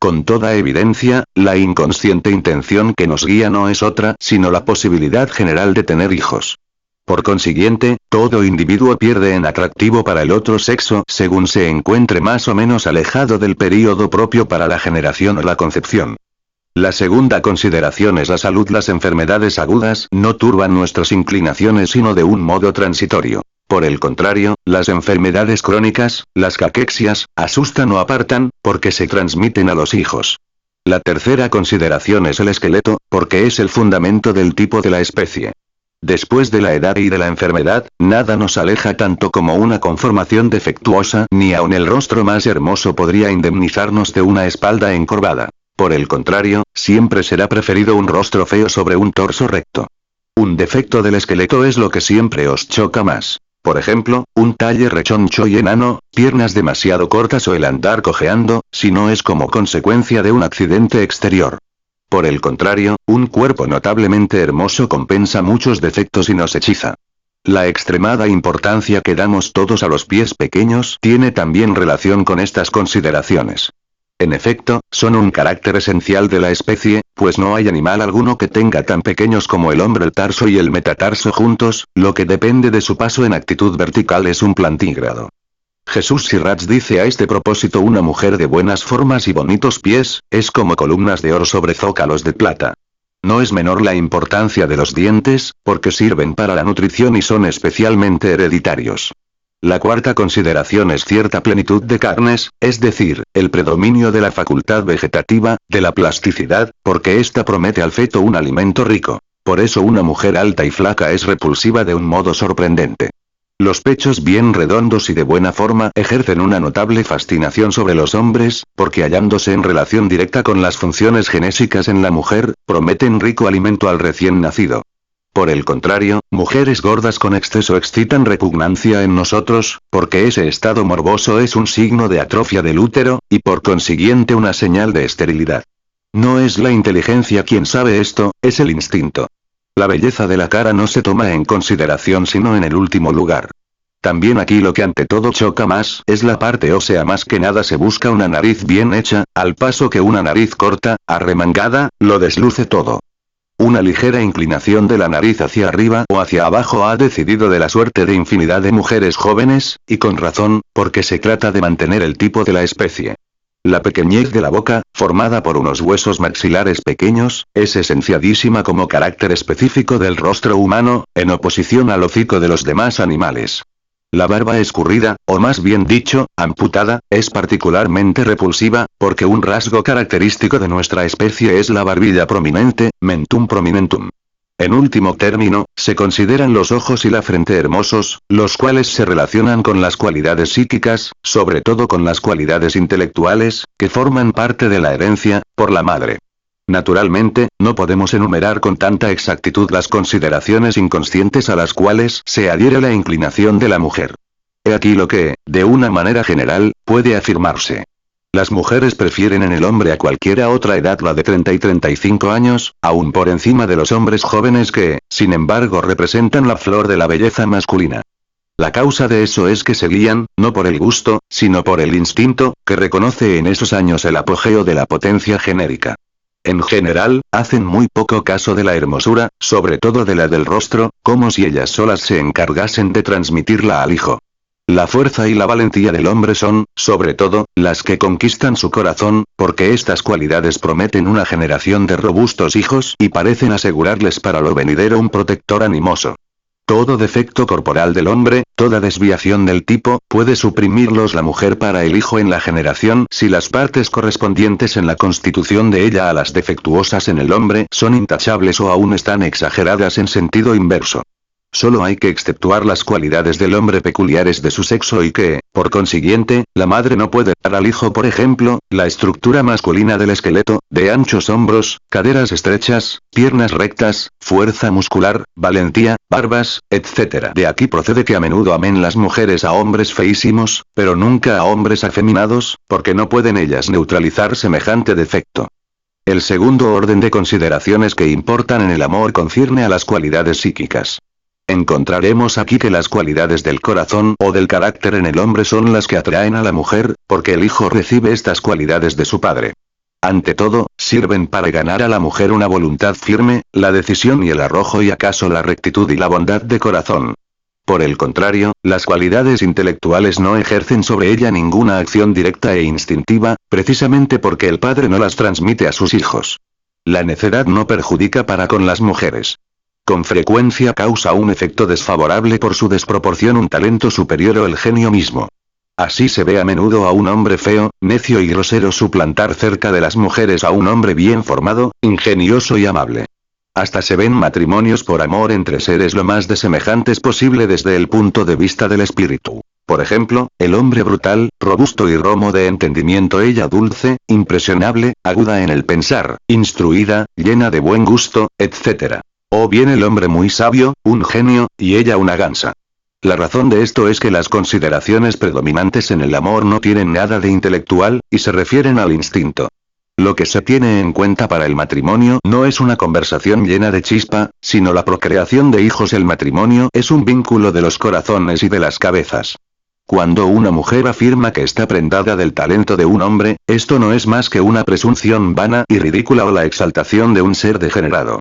Con toda evidencia, la inconsciente intención que nos guía no es otra sino la posibilidad general de tener hijos. Por consiguiente, todo individuo pierde en atractivo para el otro sexo según se encuentre más o menos alejado del período propio para la generación o la concepción. La segunda consideración es la salud. Las enfermedades agudas no turban nuestras inclinaciones sino de un modo transitorio. Por el contrario, las enfermedades crónicas, las caquexias, asustan o apartan, porque se transmiten a los hijos. La tercera consideración es el esqueleto, porque es el fundamento del tipo de la especie. Después de la edad y de la enfermedad, nada nos aleja tanto como una conformación defectuosa, ni aun el rostro más hermoso podría indemnizarnos de una espalda encorvada. Por el contrario, siempre será preferido un rostro feo sobre un torso recto. Un defecto del esqueleto es lo que siempre os choca más. Por ejemplo, un talle rechoncho y enano, piernas demasiado cortas o el andar cojeando, si no es como consecuencia de un accidente exterior. Por el contrario, un cuerpo notablemente hermoso compensa muchos defectos y nos hechiza. La extremada importancia que damos todos a los pies pequeños tiene también relación con estas consideraciones. En efecto, son un carácter esencial de la especie, pues no hay animal alguno que tenga tan pequeños como el hombre el tarso y el metatarso juntos, lo que depende de su paso en actitud vertical es un plantígrado. Jesús Sirrats dice a este propósito: una mujer de buenas formas y bonitos pies, es como columnas de oro sobre zócalos de plata. No es menor la importancia de los dientes, porque sirven para la nutrición y son especialmente hereditarios. La cuarta consideración es cierta plenitud de carnes, es decir, el predominio de la facultad vegetativa, de la plasticidad, porque ésta promete al feto un alimento rico. Por eso una mujer alta y flaca es repulsiva de un modo sorprendente. Los pechos bien redondos y de buena forma ejercen una notable fascinación sobre los hombres, porque hallándose en relación directa con las funciones genésicas en la mujer, prometen rico alimento al recién nacido. Por el contrario, mujeres gordas con exceso excitan repugnancia en nosotros, porque ese estado morboso es un signo de atrofia del útero, y por consiguiente una señal de esterilidad. No es la inteligencia quien sabe esto, es el instinto. La belleza de la cara no se toma en consideración sino en el último lugar. También aquí lo que ante todo choca más es la parte ósea, más que nada se busca una nariz bien hecha, al paso que una nariz corta, arremangada, lo desluce todo. Una ligera inclinación de la nariz hacia arriba o hacia abajo ha decidido de la suerte de infinidad de mujeres jóvenes, y con razón, porque se trata de mantener el tipo de la especie. La pequeñez de la boca, formada por unos huesos maxilares pequeños, es esenciadísima como carácter específico del rostro humano, en oposición al hocico de los demás animales. La barba escurrida, o más bien dicho, amputada, es particularmente repulsiva, porque un rasgo característico de nuestra especie es la barbilla prominente, mentum prominentum. En último término, se consideran los ojos y la frente hermosos, los cuales se relacionan con las cualidades psíquicas, sobre todo con las cualidades intelectuales, que forman parte de la herencia, por la madre. Naturalmente, no podemos enumerar con tanta exactitud las consideraciones inconscientes a las cuales se adhiere la inclinación de la mujer. He aquí lo que, de una manera general, puede afirmarse. Las mujeres prefieren en el hombre a cualquiera otra edad la de 30 y 35 años, aún por encima de los hombres jóvenes que, sin embargo, representan la flor de la belleza masculina. La causa de eso es que se guían, no por el gusto, sino por el instinto, que reconoce en esos años el apogeo de la potencia genérica. En general, hacen muy poco caso de la hermosura, sobre todo de la del rostro, como si ellas solas se encargasen de transmitirla al hijo. La fuerza y la valentía del hombre son, sobre todo, las que conquistan su corazón, porque estas cualidades prometen una generación de robustos hijos y parecen asegurarles para lo venidero un protector animoso. Todo defecto corporal del hombre, toda desviación del tipo, puede suprimirlos la mujer para el hijo en la generación si las partes correspondientes en la constitución de ella a las defectuosas en el hombre son intachables o aún están exageradas en sentido inverso. Solo hay que exceptuar las cualidades del hombre peculiares de su sexo y que, por consiguiente, la madre no puede dar al hijo, por ejemplo, la estructura masculina del esqueleto, de anchos hombros, caderas estrechas, piernas rectas, fuerza muscular, valentía, barbas, etc. De aquí procede que a menudo amen las mujeres a hombres feísimos, pero nunca a hombres afeminados, porque no pueden ellas neutralizar semejante defecto. El segundo orden de consideraciones que importan en el amor concierne a las cualidades psíquicas. Encontraremos aquí que las cualidades del corazón o del carácter en el hombre son las que atraen a la mujer, porque el hijo recibe estas cualidades de su padre. Ante todo, sirven para ganar a la mujer una voluntad firme, la decisión y el arrojo y acaso la rectitud y la bondad de corazón. Por el contrario, las cualidades intelectuales no ejercen sobre ella ninguna acción directa e instintiva, precisamente porque el padre no las transmite a sus hijos. La necedad no perjudica para con las mujeres. con frecuencia causa un efecto desfavorable por su desproporción, un talento superior o el genio mismo. Así se ve a menudo a un hombre feo, necio y grosero suplantar cerca de las mujeres a un hombre bien formado, ingenioso y amable. Hasta se ven matrimonios por amor entre seres lo más desemejantes posible desde el punto de vista del espíritu. Por ejemplo, el hombre brutal, robusto y romo de entendimiento, ella dulce, impresionable, aguda en el pensar, instruida, llena de buen gusto, etc. O bien el hombre muy sabio, un genio, y ella una gansa. La razón de esto es que las consideraciones predominantes en el amor no tienen nada de intelectual, y se refieren al instinto. Lo que se tiene en cuenta para el matrimonio no es una conversación llena de chispa, sino la procreación de hijos. El matrimonio es un vínculo de los corazones y de las cabezas. Cuando una mujer afirma que está prendada del talento de un hombre, esto no es más que una presunción vana y ridícula o la exaltación de un ser degenerado.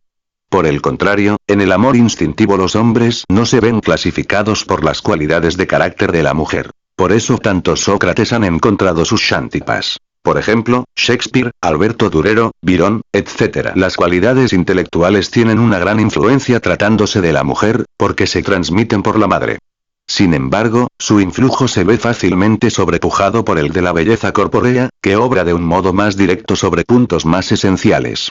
Por el contrario, en el amor instintivo los hombres no se ven clasificados por las cualidades de carácter de la mujer. Por eso tantos Sócrates han encontrado sus Xantipas. Por ejemplo, Shakespeare, Alberto Durero, Byron, etc. Las cualidades intelectuales tienen una gran influencia tratándose de la mujer, porque se transmiten por la madre. Sin embargo, su influjo se ve fácilmente sobrepujado por el de la belleza corpórea, que obra de un modo más directo sobre puntos más esenciales.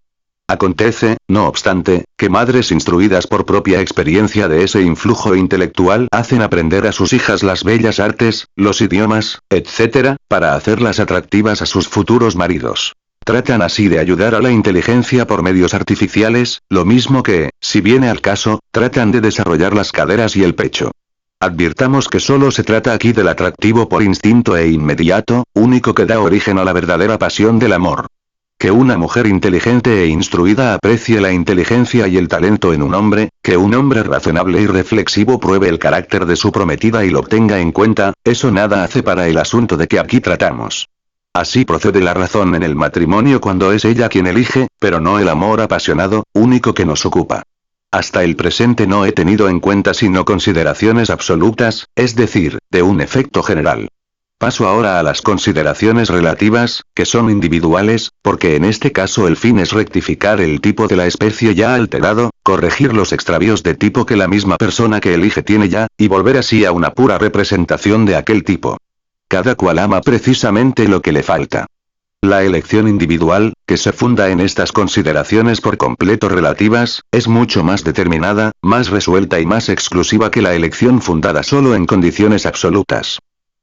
Acontece, no obstante, que madres instruidas por propia experiencia de ese influjo intelectual hacen aprender a sus hijas las bellas artes, los idiomas, etc., para hacerlas atractivas a sus futuros maridos. Tratan así de ayudar a la inteligencia por medios artificiales, lo mismo que, si viene al caso, tratan de desarrollar las caderas y el pecho. Advirtamos que solo se trata aquí del atractivo por instinto e inmediato, único que da origen a la verdadera pasión del amor. Que una mujer inteligente e instruida aprecie la inteligencia y el talento en un hombre, que un hombre razonable y reflexivo pruebe el carácter de su prometida y lo tenga en cuenta, eso nada hace para el asunto de que aquí tratamos. Así procede la razón en el matrimonio cuando es ella quien elige, pero no el amor apasionado, único que nos ocupa. Hasta el presente no he tenido en cuenta sino consideraciones absolutas, es decir, de un efecto general. Paso ahora a las consideraciones relativas, que son individuales, porque en este caso el fin es rectificar el tipo de la especie ya alterado, corregir los extravíos de tipo que la misma persona que elige tiene ya, y volver así a una pura representación de aquel tipo. Cada cual ama precisamente lo que le falta. La elección individual, que se funda en estas consideraciones por completo relativas, es mucho más determinada, más resuelta y más exclusiva que la elección fundada solo en condiciones absolutas.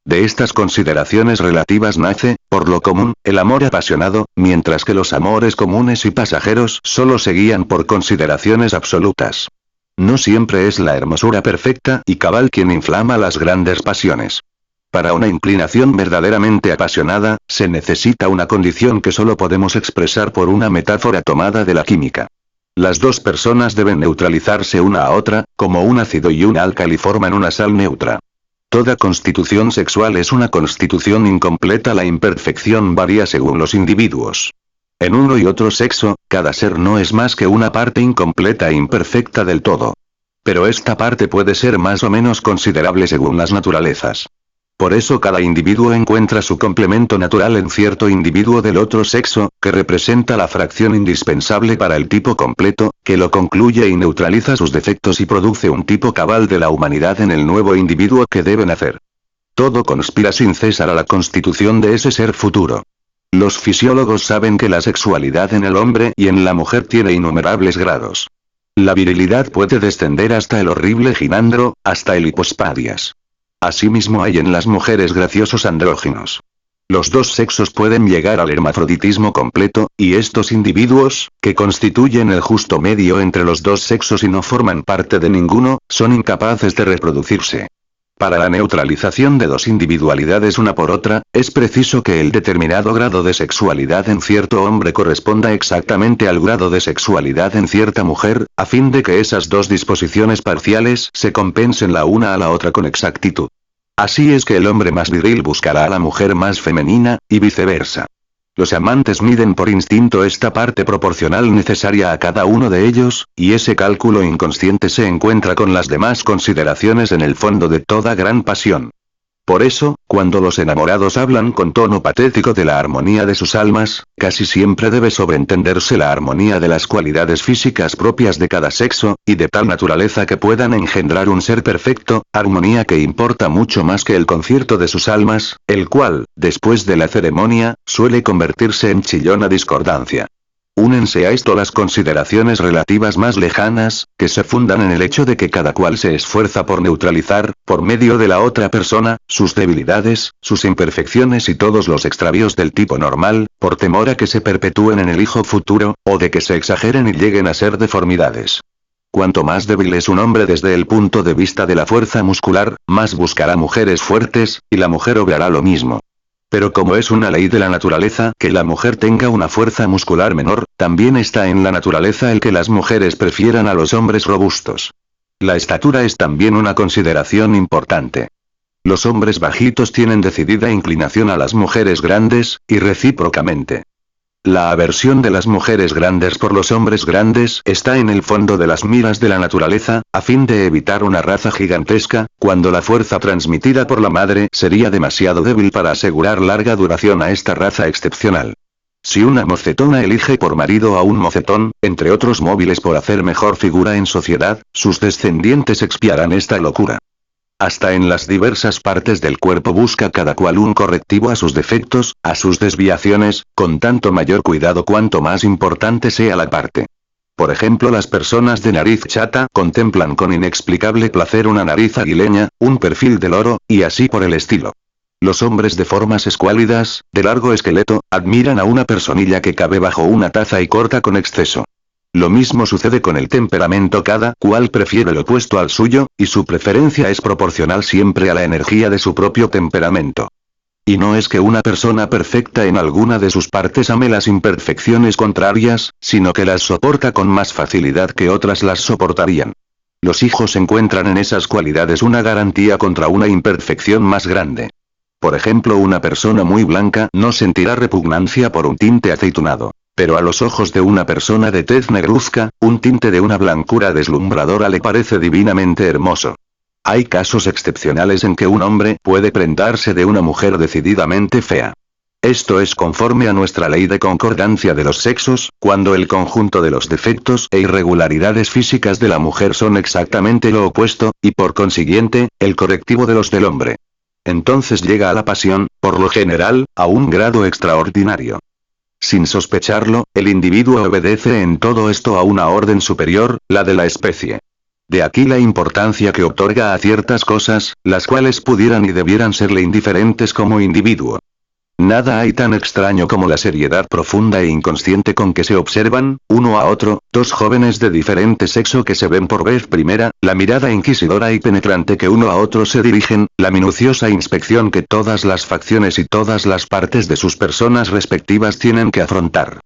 De estas consideraciones relativas nace, por lo común, el amor apasionado, mientras que los amores comunes y pasajeros solo se guían por consideraciones absolutas. No siempre es la hermosura perfecta y cabal quien inflama las grandes pasiones. Para una inclinación verdaderamente apasionada, se necesita una condición que solo podemos expresar por una metáfora tomada de la química. Las dos personas deben neutralizarse una a otra, como un ácido y un álcali forman una sal neutra. Toda constitución sexual es una constitución incompleta, la imperfección varía según los individuos. En uno y otro sexo, cada ser no es más que una parte incompleta e imperfecta del todo. Pero esta parte puede ser más o menos considerable según las naturalezas. Por eso cada individuo encuentra su complemento natural en cierto individuo del otro sexo, que representa la fracción indispensable para el tipo completo, que lo concluye y neutraliza sus defectos y produce un tipo cabal de la humanidad en el nuevo individuo que debe nacer. Todo conspira sin cesar a la constitución de ese ser futuro. Los fisiólogos saben que la sexualidad en el hombre y en la mujer tiene innumerables grados. La virilidad puede descender hasta el horrible ginandro, hasta el hipospadias. Asimismo hay en las mujeres graciosos andróginos. Los dos sexos pueden llegar al hermafroditismo completo, y estos individuos, que constituyen el justo medio entre los dos sexos y no forman parte de ninguno, son incapaces de reproducirse. Para la neutralización de dos individualidades una por otra, es preciso que el determinado grado de sexualidad en cierto hombre corresponda exactamente al grado de sexualidad en cierta mujer, a fin de que esas dos disposiciones parciales se compensen la una a la otra con exactitud. Así es que el hombre más viril buscará a la mujer más femenina, y viceversa. Los amantes miden por instinto esta parte proporcional necesaria a cada uno de ellos, y ese cálculo inconsciente se encuentra con las demás consideraciones en el fondo de toda gran pasión. Por eso, cuando los enamorados hablan con tono patético de la armonía de sus almas, casi siempre debe sobreentenderse la armonía de las cualidades físicas propias de cada sexo, y de tal naturaleza que puedan engendrar un ser perfecto, armonía que importa mucho más que el concierto de sus almas, el cual, después de la ceremonia, suele convertirse en chillona discordancia. Únense a esto las consideraciones relativas más lejanas, que se fundan en el hecho de que cada cual se esfuerza por neutralizar, por medio de la otra persona, sus debilidades, sus imperfecciones y todos los extravíos del tipo normal, por temor a que se perpetúen en el hijo futuro, o de que se exageren y lleguen a ser deformidades. Cuanto más débil es un hombre desde el punto de vista de la fuerza muscular, más buscará mujeres fuertes, y la mujer obrará lo mismo. Pero como es una ley de la naturaleza que la mujer tenga una fuerza muscular menor, también está en la naturaleza el que las mujeres prefieran a los hombres robustos. La estatura es también una consideración importante. Los hombres bajitos tienen decidida inclinación a las mujeres grandes, y recíprocamente. La aversión de las mujeres grandes por los hombres grandes está en el fondo de las miras de la naturaleza, a fin de evitar una raza gigantesca, cuando la fuerza transmitida por la madre sería demasiado débil para asegurar larga duración a esta raza excepcional. Si una mocetona elige por marido a un mocetón, entre otros móviles por hacer mejor figura en sociedad, sus descendientes expiarán esta locura. Hasta en las diversas partes del cuerpo busca cada cual un correctivo a sus defectos, a sus desviaciones, con tanto mayor cuidado cuanto más importante sea la parte. Por ejemplo, las personas de nariz chata contemplan con inexplicable placer una nariz aguileña, un perfil de loro, y así por el estilo. Los hombres de formas escuálidas, de largo esqueleto, admiran a una personilla que cabe bajo una taza y corta con exceso. Lo mismo sucede con el temperamento, cada cual prefiere lo opuesto al suyo, y su preferencia es proporcional siempre a la energía de su propio temperamento. Y no es que una persona perfecta en alguna de sus partes ame las imperfecciones contrarias, sino que las soporta con más facilidad que otras las soportarían. Los hijos encuentran en esas cualidades una garantía contra una imperfección más grande. Por ejemplo, una persona muy blanca no sentirá repugnancia por un tinte aceitunado. Pero a los ojos de una persona de tez negruzca, un tinte de una blancura deslumbradora le parece divinamente hermoso. Hay casos excepcionales en que un hombre puede prendarse de una mujer decididamente fea. Esto es conforme a nuestra ley de concordancia de los sexos, cuando el conjunto de los defectos e irregularidades físicas de la mujer son exactamente lo opuesto, y por consiguiente, el correctivo de los del hombre. Entonces llega a la pasión, por lo general, a un grado extraordinario. Sin sospecharlo, el individuo obedece en todo esto a una orden superior, la de la especie. De aquí la importancia que otorga a ciertas cosas, las cuales pudieran y debieran serle indiferentes como individuo. Nada hay tan extraño como la seriedad profunda e inconsciente con que se observan, uno a otro, dos jóvenes de diferente sexo que se ven por vez primera, la mirada inquisidora y penetrante que uno a otro se dirigen, la minuciosa inspección que todas las facciones y todas las partes de sus personas respectivas tienen que afrontar.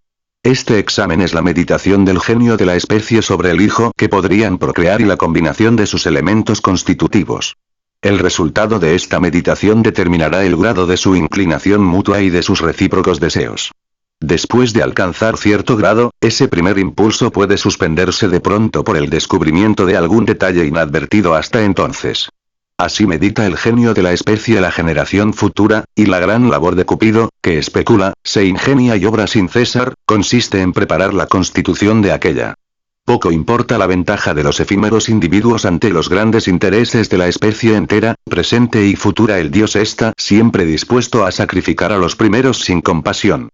Este examen es la meditación del genio de la especie sobre el hijo que podrían procrear y la combinación de sus elementos constitutivos. El resultado de esta meditación determinará el grado de su inclinación mutua y de sus recíprocos deseos. Después de alcanzar cierto grado, ese primer impulso puede suspenderse de pronto por el descubrimiento de algún detalle inadvertido hasta entonces. Así medita el genio de la especie la generación futura, y la gran labor de Cupido, que especula, se ingenia y obra sin cesar, consiste en preparar la constitución de aquella. Poco importa la ventaja de los efímeros individuos ante los grandes intereses de la especie entera, presente y futura. El dios está siempre dispuesto a sacrificar a los primeros sin compasión.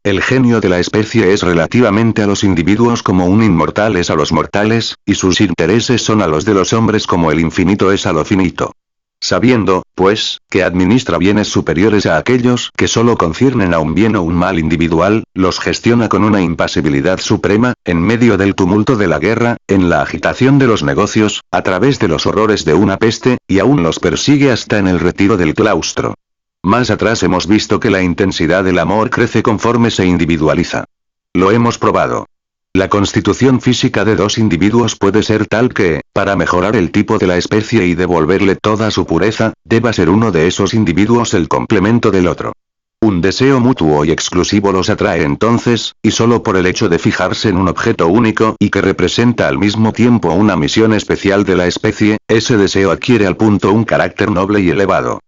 El genio de la especie es relativamente a los individuos como un inmortal es a los mortales, y sus intereses son a los de los hombres como el infinito es a lo finito. Sabiendo, pues, que administra bienes superiores a aquellos que solo conciernen a un bien o un mal individual, los gestiona con una impasibilidad suprema, en medio del tumulto de la guerra, en la agitación de los negocios, a través de los horrores de una peste, y aún los persigue hasta en el retiro del claustro. Más atrás hemos visto que la intensidad del amor crece conforme se individualiza. Lo hemos probado. La constitución física de dos individuos puede ser tal que, para mejorar el tipo de la especie y devolverle toda su pureza, deba ser uno de esos individuos el complemento del otro. Un deseo mutuo y exclusivo los atrae entonces, y solo por el hecho de fijarse en un objeto único y que representa al mismo tiempo una misión especial de la especie, ese deseo adquiere al punto un carácter noble y elevado.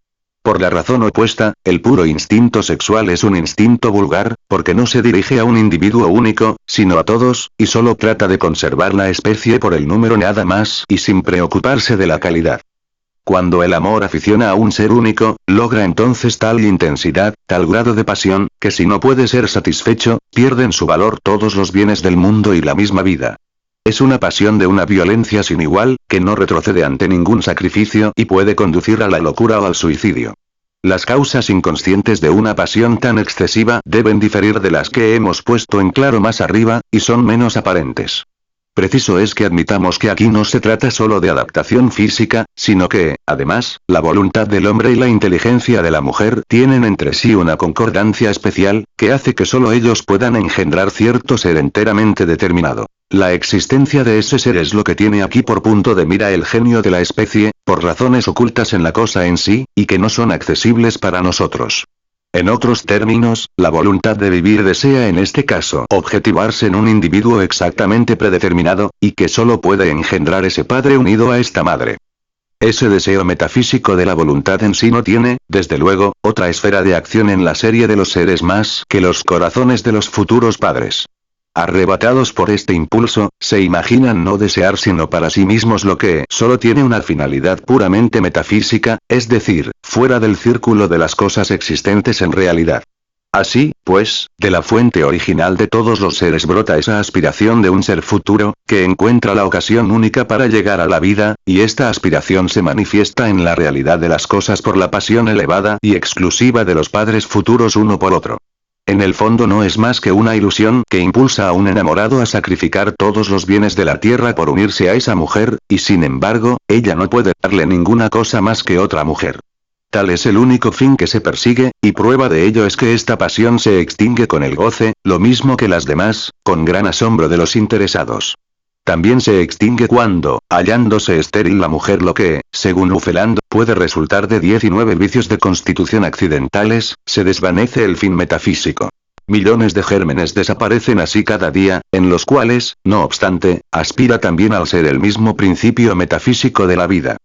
Por la razón opuesta, el puro instinto sexual es un instinto vulgar, porque no se dirige a un individuo único, sino a todos, y solo trata de conservar la especie por el número nada más y sin preocuparse de la calidad. Cuando el amor aficiona a un ser único, logra entonces tal intensidad, tal grado de pasión, que si no puede ser satisfecho, pierden su valor todos los bienes del mundo y la misma vida. Es una pasión de una violencia sin igual, que no retrocede ante ningún sacrificio y puede conducir a la locura o al suicidio. Las causas inconscientes de una pasión tan excesiva deben diferir de las que hemos puesto en claro más arriba, y son menos aparentes. Preciso es que admitamos que aquí no se trata solo de adaptación física, sino que, además, la voluntad del hombre y la inteligencia de la mujer tienen entre sí una concordancia especial, que hace que solo ellos puedan engendrar cierto ser enteramente determinado. La existencia de ese ser es lo que tiene aquí por punto de mira el genio de la especie, por razones ocultas en la cosa en sí, y que no son accesibles para nosotros. En otros términos, la voluntad de vivir desea en este caso objetivarse en un individuo exactamente predeterminado, y que solo puede engendrar ese padre unido a esta madre. Ese deseo metafísico de la voluntad en sí no tiene, desde luego, otra esfera de acción en la serie de los seres más que los corazones de los futuros padres. Arrebatados por este impulso, se imaginan no desear sino para sí mismos lo que solo tiene una finalidad puramente metafísica, es decir, fuera del círculo de las cosas existentes en realidad. Así, pues, de la fuente original de todos los seres brota esa aspiración de un ser futuro, que encuentra la ocasión única para llegar a la vida, y esta aspiración se manifiesta en la realidad de las cosas por la pasión elevada y exclusiva de los padres futuros uno por otro. En el fondo no es más que una ilusión que impulsa a un enamorado a sacrificar todos los bienes de la tierra por unirse a esa mujer, y sin embargo, ella no puede darle ninguna cosa más que otra mujer. Tal es el único fin que se persigue, y prueba de ello es que esta pasión se extingue con el goce, lo mismo que las demás, con gran asombro de los interesados. También se extingue cuando, hallándose estéril la mujer lo que, según Ufeland, puede resultar de 19 vicios de constitución accidentales, se desvanece el fin metafísico. Millones de gérmenes desaparecen así cada día, en los cuales, no obstante, aspira también al ser el mismo principio metafísico de la vida.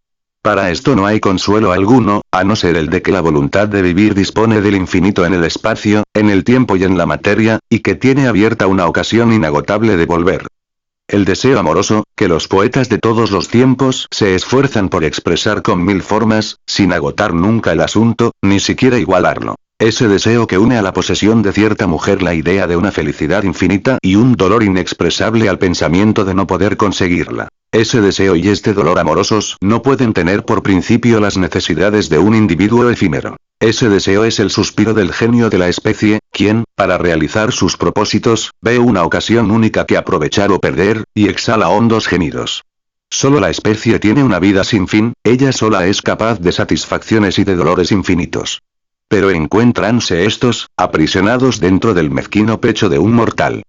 Para esto no hay consuelo alguno, a no ser el de que la voluntad de vivir dispone del infinito en el espacio, en el tiempo y en la materia, y que tiene abierta una ocasión inagotable de volver. El deseo amoroso, que los poetas de todos los tiempos se esfuerzan por expresar con 1000 formas, sin agotar nunca el asunto, ni siquiera igualarlo. Ese deseo que une a la posesión de cierta mujer la idea de una felicidad infinita y un dolor inexpresable al pensamiento de no poder conseguirla. Ese deseo y este dolor amorosos no pueden tener por principio las necesidades de un individuo efímero. Ese deseo es el suspiro del genio de la especie, quien, para realizar sus propósitos, ve una ocasión única que aprovechar o perder, y exhala hondos gemidos. Solo la especie tiene una vida sin fin, ella sola es capaz de satisfacciones y de dolores infinitos. Pero encuéntranse estos, aprisionados dentro del mezquino pecho de un mortal.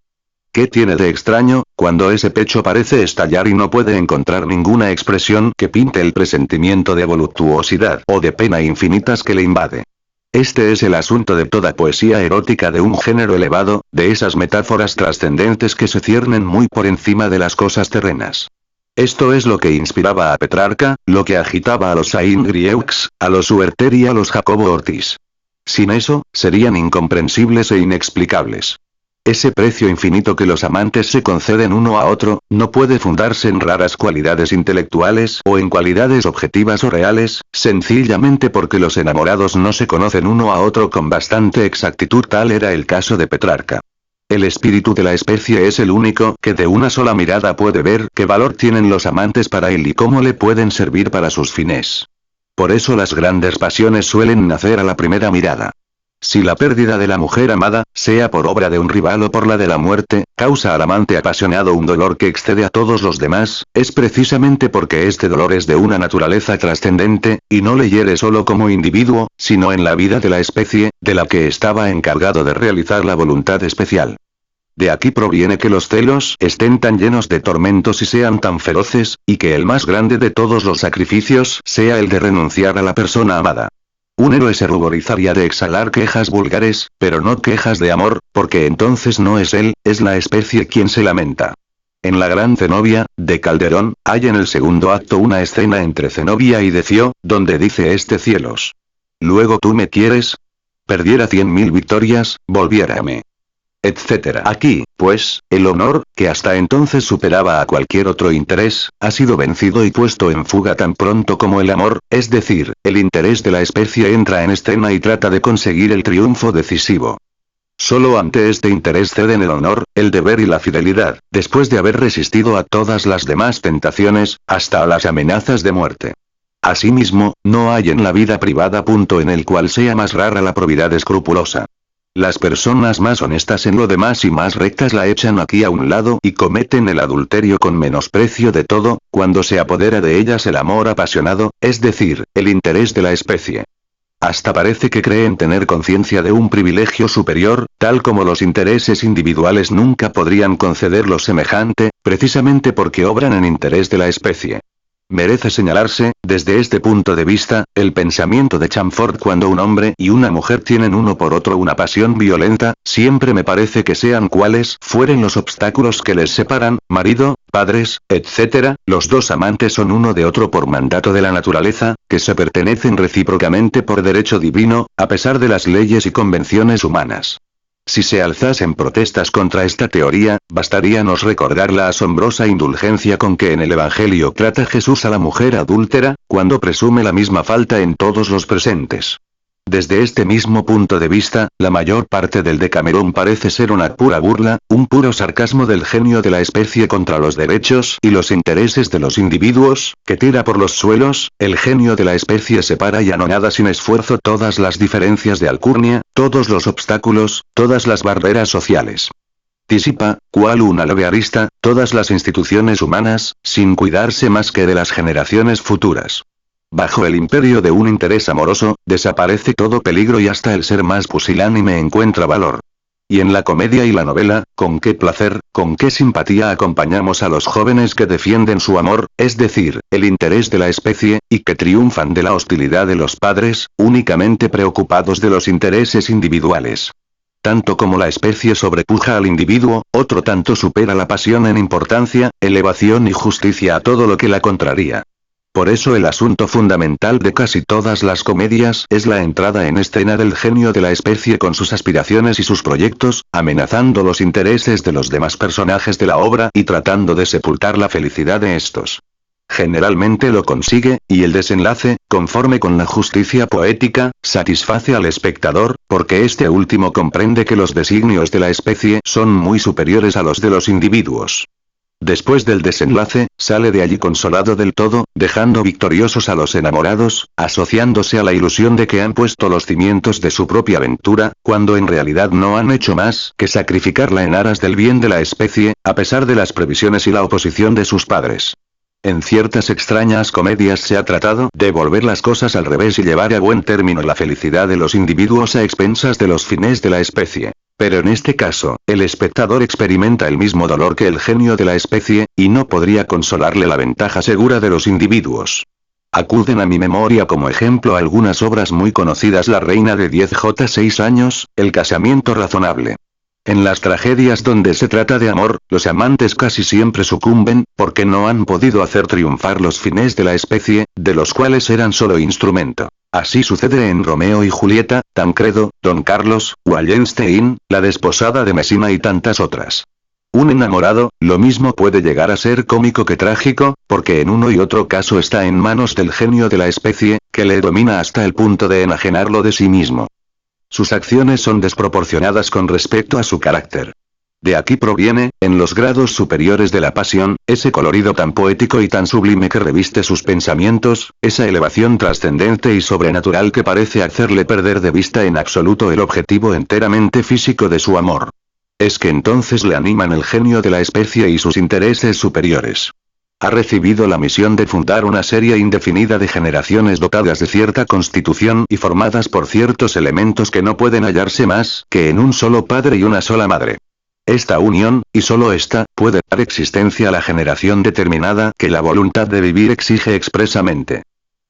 ¿Qué tiene de extraño, cuando ese pecho parece estallar y no puede encontrar ninguna expresión que pinte el presentimiento de voluptuosidad o de pena infinitas que le invade? Este es el asunto de toda poesía erótica de un género elevado, de esas metáforas trascendentes que se ciernen muy por encima de las cosas terrenas. Esto es lo que inspiraba a Petrarca, lo que agitaba a los Saint-Grieux, a los Huerter y a los Jacobo Ortiz. Sin eso, serían incomprensibles e inexplicables. Ese precio infinito que los amantes se conceden uno a otro, no puede fundarse en raras cualidades intelectuales o en cualidades objetivas o reales, sencillamente porque los enamorados no se conocen uno a otro con bastante exactitud. Tal era el caso de Petrarca. El espíritu de la especie es el único que de una sola mirada puede ver qué valor tienen los amantes para él y cómo le pueden servir para sus fines. Por eso las grandes pasiones suelen nacer a la primera mirada. Si la pérdida de la mujer amada, sea por obra de un rival o por la de la muerte, causa al amante apasionado un dolor que excede a todos los demás, es precisamente porque este dolor es de una naturaleza trascendente, y no le hiere solo como individuo, sino en la vida de la especie, de la que estaba encargado de realizar la voluntad especial. De aquí proviene que los celos estén tan llenos de tormentos y sean tan feroces, y que el más grande de todos los sacrificios sea el de renunciar a la persona amada. Un héroe se ruborizaría de exhalar quejas vulgares, pero no quejas de amor, porque entonces no es él, es la especie quien se lamenta. En la Gran Zenobia, de Calderón, hay en el segundo acto una escena entre Zenobia y Decio, donde dice cielos. luego tú me quieres. Perdiera 100.000 victorias, volviérame. Etcétera. Aquí, pues, el honor, que hasta entonces superaba a cualquier otro interés, ha sido vencido y puesto en fuga tan pronto como el amor, es decir, el interés de la especie entra en escena y trata de conseguir el triunfo decisivo. Solo ante este interés ceden el honor, el deber y la fidelidad, después de haber resistido a todas las demás tentaciones, hasta a las amenazas de muerte. Asimismo, no hay en la vida privada punto en el cual sea más rara la probidad escrupulosa. Las personas más honestas en lo demás y más rectas la echan aquí a un lado y cometen el adulterio con menosprecio de todo, cuando se apodera de ellas el amor apasionado, es decir, el interés de la especie. Hasta parece que creen tener conciencia de un privilegio superior, tal como los intereses individuales nunca podrían concederlo semejante, precisamente porque obran en interés de la especie. Merece señalarse, desde este punto de vista, el pensamiento de Chamfort cuando un hombre y una mujer tienen uno por otro una pasión violenta, siempre me parece que sean cuales fueren los obstáculos que les separan, marido, padres, etc., los dos amantes son uno de otro por mandato de la naturaleza, que se pertenecen recíprocamente por derecho divino, a pesar de las leyes y convenciones humanas. Si se alzasen protestas contra esta teoría, bastaríanos recordar la asombrosa indulgencia con que en el Evangelio trata Jesús a la mujer adúltera, cuando presume la misma falta en todos los presentes. Desde este mismo punto de vista, la mayor parte del Decamerón parece ser una pura burla, un puro sarcasmo del genio de la especie contra los derechos y los intereses de los individuos, que tira por los suelos. El genio de la especie separa y anonada sin esfuerzo todas las diferencias de alcurnia, todos los obstáculos, todas las barreras sociales. Disipa, cual una leve arista, todas las instituciones humanas, sin cuidarse más que de las generaciones futuras. Bajo el imperio de un interés amoroso, desaparece todo peligro y hasta el ser más pusilánime encuentra valor. Y en la comedia y la novela, con qué placer, con qué simpatía acompañamos a los jóvenes que defienden su amor, es decir, el interés de la especie, y que triunfan de la hostilidad de los padres, únicamente preocupados de los intereses individuales. Tanto como la especie sobrepuja al individuo, otro tanto supera la pasión en importancia, elevación y justicia a todo lo que la contraría. Por eso el asunto fundamental de casi todas las comedias es la entrada en escena del genio de la especie con sus aspiraciones y sus proyectos, amenazando los intereses de los demás personajes de la obra y tratando de sepultar la felicidad de estos. Generalmente lo consigue, y el desenlace, conforme con la justicia poética, satisface al espectador, porque este último comprende que los designios de la especie son muy superiores a los de los individuos. Después del desenlace, sale de allí consolado del todo, dejando victoriosos a los enamorados, asociándose a la ilusión de que han puesto los cimientos de su propia aventura, cuando en realidad no han hecho más que sacrificarla en aras del bien de la especie, a pesar de las previsiones y la oposición de sus padres. En ciertas extrañas comedias se ha tratado de volver las cosas al revés y llevar a buen término la felicidad de los individuos a expensas de los fines de la especie. Pero en este caso, el espectador experimenta el mismo dolor que el genio de la especie, y no podría consolarle la ventaja segura de los individuos. Acuden a mi memoria como ejemplo algunas obras muy conocidas: La reina de 10 años, El casamiento razonable. En las tragedias donde se trata de amor, los amantes casi siempre sucumben, porque no han podido hacer triunfar los fines de la especie, de los cuales eran solo instrumento. Así sucede en Romeo y Julieta, Tancredo, Don Carlos, Wallenstein, La desposada de Mesina y tantas otras. Un enamorado, lo mismo puede llegar a ser cómico que trágico, porque en uno y otro caso está en manos del genio de la especie, que le domina hasta el punto de enajenarlo de sí mismo. Sus acciones son desproporcionadas con respecto a su carácter. De aquí proviene, en los grados superiores de la pasión, ese colorido tan poético y tan sublime que reviste sus pensamientos, esa elevación trascendente y sobrenatural que parece hacerle perder de vista en absoluto el objetivo enteramente físico de su amor. Es que entonces le animan el genio de la especie y sus intereses superiores. Ha recibido la misión de fundar una serie indefinida de generaciones dotadas de cierta constitución y formadas por ciertos elementos que no pueden hallarse más que en un solo padre y una sola madre. Esta unión, y solo esta, puede dar existencia a la generación determinada que la voluntad de vivir exige expresamente.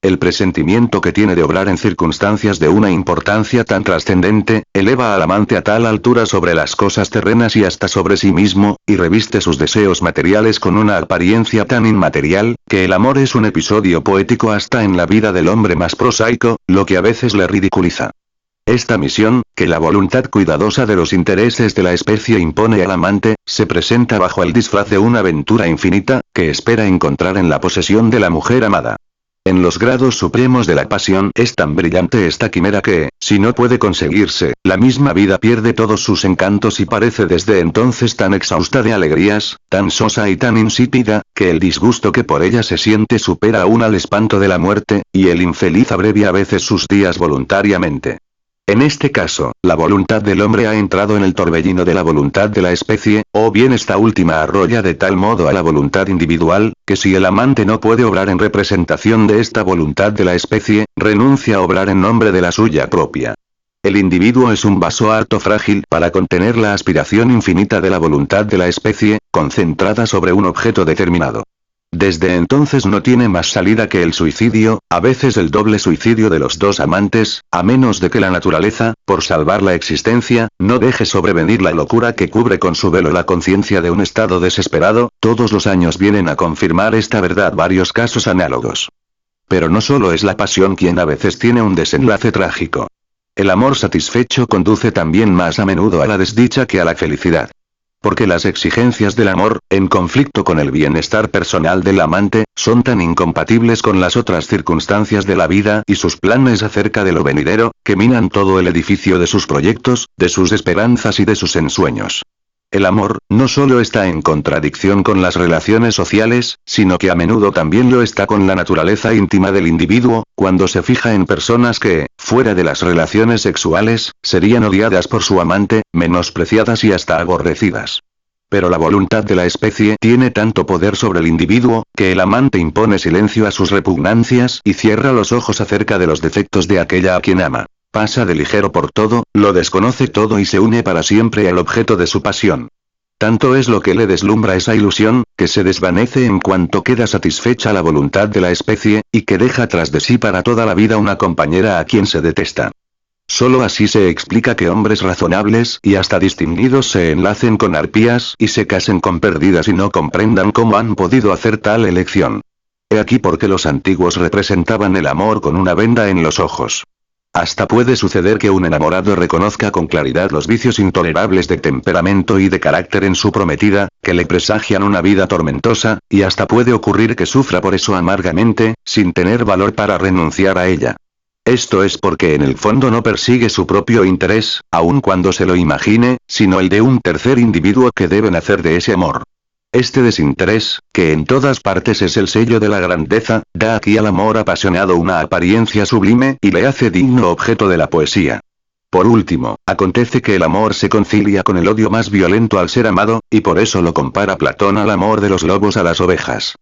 El presentimiento que tiene de obrar en circunstancias de una importancia tan trascendente, eleva al amante a tal altura sobre las cosas terrenas y hasta sobre sí mismo, y reviste sus deseos materiales con una apariencia tan inmaterial, que el amor es un episodio poético hasta en la vida del hombre más prosaico, lo que a veces le ridiculiza. Esta misión, que la voluntad cuidadosa de los intereses de la especie impone al amante, se presenta bajo el disfraz de una aventura infinita, que espera encontrar en la posesión de la mujer amada. En los grados supremos de la pasión es tan brillante esta quimera que, si no puede conseguirse, la misma vida pierde todos sus encantos y parece desde entonces tan exhausta de alegrías, tan sosa y tan insípida, que el disgusto que por ella se siente supera aún al espanto de la muerte, y el infeliz abrevia a veces sus días voluntariamente. En este caso, la voluntad del hombre ha entrado en el torbellino de la voluntad de la especie, o bien esta última arrolla de tal modo a la voluntad individual, que si el amante no puede obrar en representación de esta voluntad de la especie, renuncia a obrar en nombre de la suya propia. El individuo es un vaso harto frágil para contener la aspiración infinita de la voluntad de la especie, concentrada sobre un objeto determinado. Desde entonces no tiene más salida que el suicidio, a veces el doble suicidio de los dos amantes, a menos de que la naturaleza, por salvar la existencia, no deje sobrevenir la locura que cubre con su velo la conciencia de un estado desesperado. Todos los años vienen a confirmar esta verdad varios casos análogos. Pero no solo es la pasión quien a veces tiene un desenlace trágico. El amor satisfecho conduce también más a menudo a la desdicha que a la felicidad. Porque las exigencias del amor, en conflicto con el bienestar personal del amante, son tan incompatibles con las otras circunstancias de la vida y sus planes acerca de lo venidero, que minan todo el edificio de sus proyectos, de sus esperanzas y de sus ensueños. El amor, no solo está en contradicción con las relaciones sociales, sino que a menudo también lo está con la naturaleza íntima del individuo, cuando se fija en personas que, fuera de las relaciones sexuales, serían odiadas por su amante, menospreciadas y hasta aborrecidas. Pero la voluntad de la especie tiene tanto poder sobre el individuo, que el amante impone silencio a sus repugnancias y cierra los ojos acerca de los defectos de aquella a quien ama. Pasa de ligero por todo, lo desconoce todo y se une para siempre al objeto de su pasión. Tanto es lo que le deslumbra esa ilusión, que se desvanece en cuanto queda satisfecha la voluntad de la especie, y que deja tras de sí para toda la vida una compañera a quien se detesta. Solo así se explica que hombres razonables y hasta distinguidos se enlacen con arpías y se casen con perdidas y no comprendan cómo han podido hacer tal elección. He aquí por qué los antiguos representaban el amor con una venda en los ojos. Hasta puede suceder que un enamorado reconozca con claridad los vicios intolerables de temperamento y de carácter en su prometida, que le presagian una vida tormentosa, y hasta puede ocurrir que sufra por eso amargamente, sin tener valor para renunciar a ella. Esto es porque en el fondo no persigue su propio interés, aun cuando se lo imagine, sino el de un tercer individuo que debe nacer de ese amor. Este desinterés, que en todas partes es el sello de la grandeza, da aquí al amor apasionado una apariencia sublime y le hace digno objeto de la poesía. Por último, acontece que el amor se concilia con el odio más violento al ser amado, y por eso lo compara Platón al amor de los lobos a las ovejas.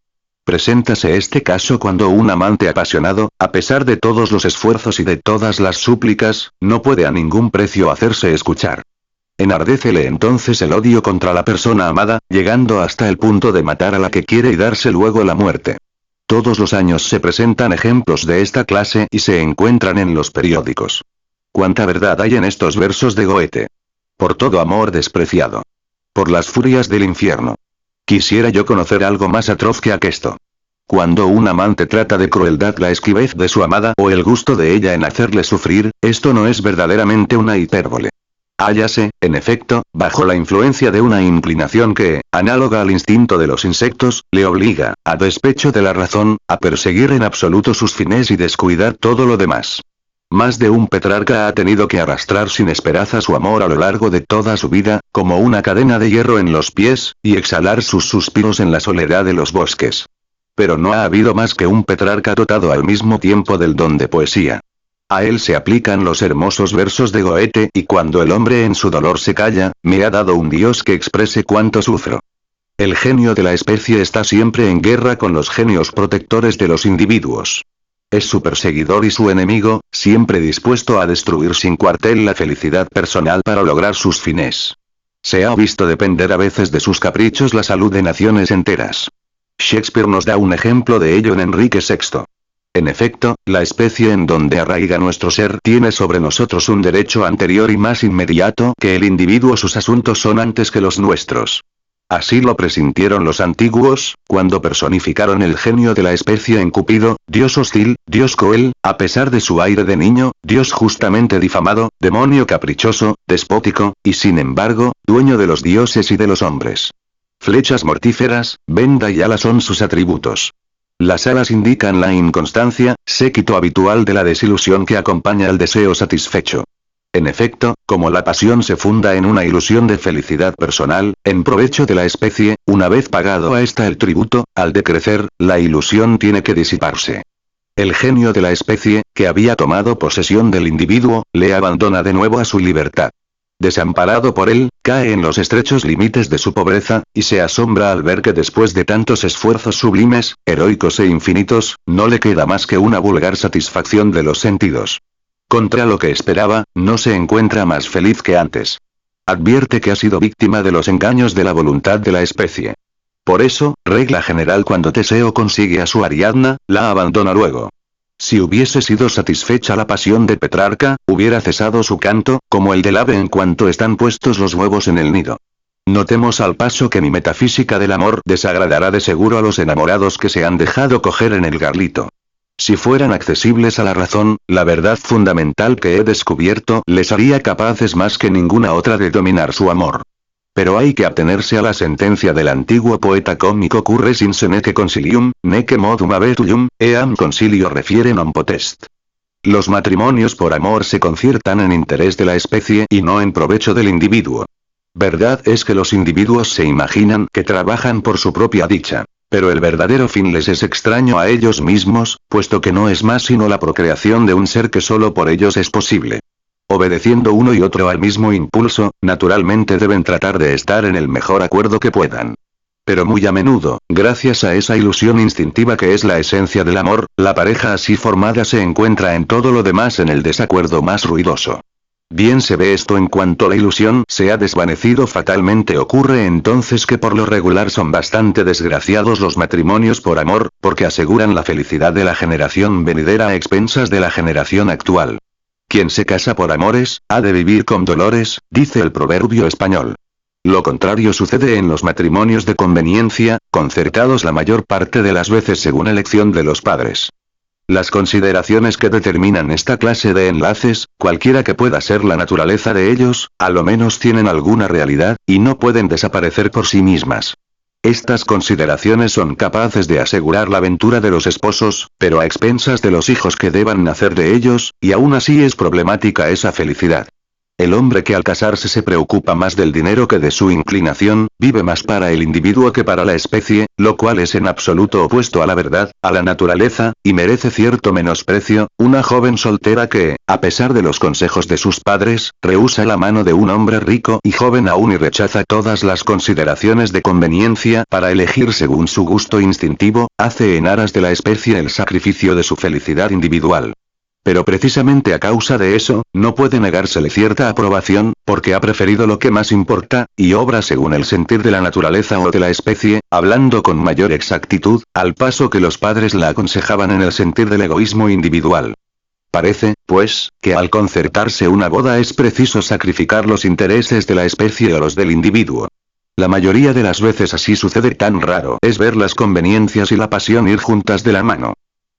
Preséntase este caso cuando un amante apasionado, a pesar de todos los esfuerzos y de todas las súplicas, no puede a ningún precio hacerse escuchar. Enardécele entonces el odio contra la persona amada, llegando hasta el punto de matar a la que quiere y darse luego la muerte. Todos los años se presentan ejemplos de esta clase y se encuentran en los periódicos. Cuánta verdad hay en estos versos de Goethe. Por todo amor despreciado. Por las furias del infierno. Quisiera yo conocer algo más atroz que aquesto. Cuando un amante trata de crueldad la esquivez de su amada o el gusto de ella en hacerle sufrir, esto no es verdaderamente una hipérbole. Hállase, en efecto, bajo la influencia de una inclinación que, análoga al instinto de los insectos, le obliga, a despecho de la razón, a perseguir en absoluto sus fines y descuidar todo lo demás. Más de un Petrarca ha tenido que arrastrar sin esperanza su amor a lo largo de toda su vida, como una cadena de hierro en los pies, y exhalar sus suspiros en la soledad de los bosques. Pero no ha habido más que un Petrarca dotado al mismo tiempo del don de poesía. A él se aplican los hermosos versos de Goethe y cuando el hombre en su dolor se calla, me ha dado un Dios que exprese cuánto sufro. El genio de la especie está siempre en guerra con los genios protectores de los individuos. Es su perseguidor y su enemigo, siempre dispuesto a destruir sin cuartel la felicidad personal para lograr sus fines. Se ha visto depender a veces de sus caprichos la salud de naciones enteras. Shakespeare nos da un ejemplo de ello en Enrique VI. En efecto, la especie en donde arraiga nuestro ser tiene sobre nosotros un derecho anterior y más inmediato que el individuo. Sus asuntos son antes que los nuestros. Así lo presintieron los antiguos, cuando personificaron el genio de la especie en Cupido, dios hostil, dios cruel, a pesar de su aire de niño, dios justamente difamado, demonio caprichoso, despótico, y sin embargo, dueño de los dioses y de los hombres. Flechas mortíferas, venda y alas son sus atributos. Las alas indican la inconstancia, séquito habitual de la desilusión que acompaña al deseo satisfecho. En efecto, como la pasión se funda en una ilusión de felicidad personal, en provecho de la especie, una vez pagado a esta el tributo, al decrecer, la ilusión tiene que disiparse. El genio de la especie, que había tomado posesión del individuo, le abandona de nuevo a su libertad. Desamparado por él, cae en los estrechos límites de su pobreza, y se asombra al ver que después de tantos esfuerzos sublimes, heroicos e infinitos, no le queda más que una vulgar satisfacción de los sentidos. Contra lo que esperaba, no se encuentra más feliz que antes. Advierte que ha sido víctima de los engaños de la voluntad de la especie. Por eso, regla general, cuando Teseo consigue a su Ariadna, la abandona luego. Si hubiese sido satisfecha la pasión de Petrarca, hubiera cesado su canto, como el del ave en cuanto están puestos los huevos en el nido. Notemos al paso que mi metafísica del amor desagradará de seguro a los enamorados que se han dejado coger en el garlito. Si fueran accesibles a la razón, la verdad fundamental que he descubierto les haría capaces más que ninguna otra de dominar su amor. Pero hay que atenerse a la sentencia del antiguo poeta cómico curre sin seneque consilium, neque modum abetullum, eam consilio refiere non potest. Los matrimonios por amor se conciertan en interés de la especie y no en provecho del individuo. Verdad es que los individuos se imaginan que trabajan por su propia dicha. Pero el verdadero fin les es extraño a ellos mismos, puesto que no es más sino la procreación de un ser que solo por ellos es posible. Obedeciendo uno y otro al mismo impulso, naturalmente deben tratar de estar en el mejor acuerdo que puedan. Pero muy a menudo, gracias a esa ilusión instintiva que es la esencia del amor, la pareja así formada se encuentra en todo lo demás en el desacuerdo más ruidoso. Bien se ve esto en cuanto la ilusión se ha desvanecido fatalmente. Ocurre entonces que por lo regular son bastante desgraciados los matrimonios por amor, porque aseguran la felicidad de la generación venidera a expensas de la generación actual. Quien se casa por amores, ha de vivir con dolores, dice el proverbio español. Lo contrario sucede en los matrimonios de conveniencia, concertados la mayor parte de las veces según elección de los padres. Las consideraciones que determinan esta clase de enlaces, cualquiera que pueda ser la naturaleza de ellos, a lo menos tienen alguna realidad, y no pueden desaparecer por sí mismas. Estas consideraciones son capaces de asegurar la ventura de los esposos, pero a expensas de los hijos que deban nacer de ellos, y aún así es problemática esa felicidad. El hombre que al casarse se preocupa más del dinero que de su inclinación, vive más para el individuo que para la especie, lo cual es en absoluto opuesto a la verdad, a la naturaleza, y merece cierto menosprecio. Una joven soltera que, a pesar de los consejos de sus padres, rehúsa la mano de un hombre rico y joven aún y rechaza todas las consideraciones de conveniencia para elegir según su gusto instintivo, hace en aras de la especie el sacrificio de su felicidad individual. Pero precisamente a causa de eso, no puede negársele cierta aprobación, porque ha preferido lo que más importa, y obra según el sentir de la naturaleza o de la especie, hablando con mayor exactitud, al paso que los padres la aconsejaban en el sentir del egoísmo individual. Parece, pues, que al concertarse una boda es preciso sacrificar los intereses de la especie o los del individuo. La mayoría de las veces así sucede. Tan raro es ver las conveniencias y la pasión ir juntas de la mano.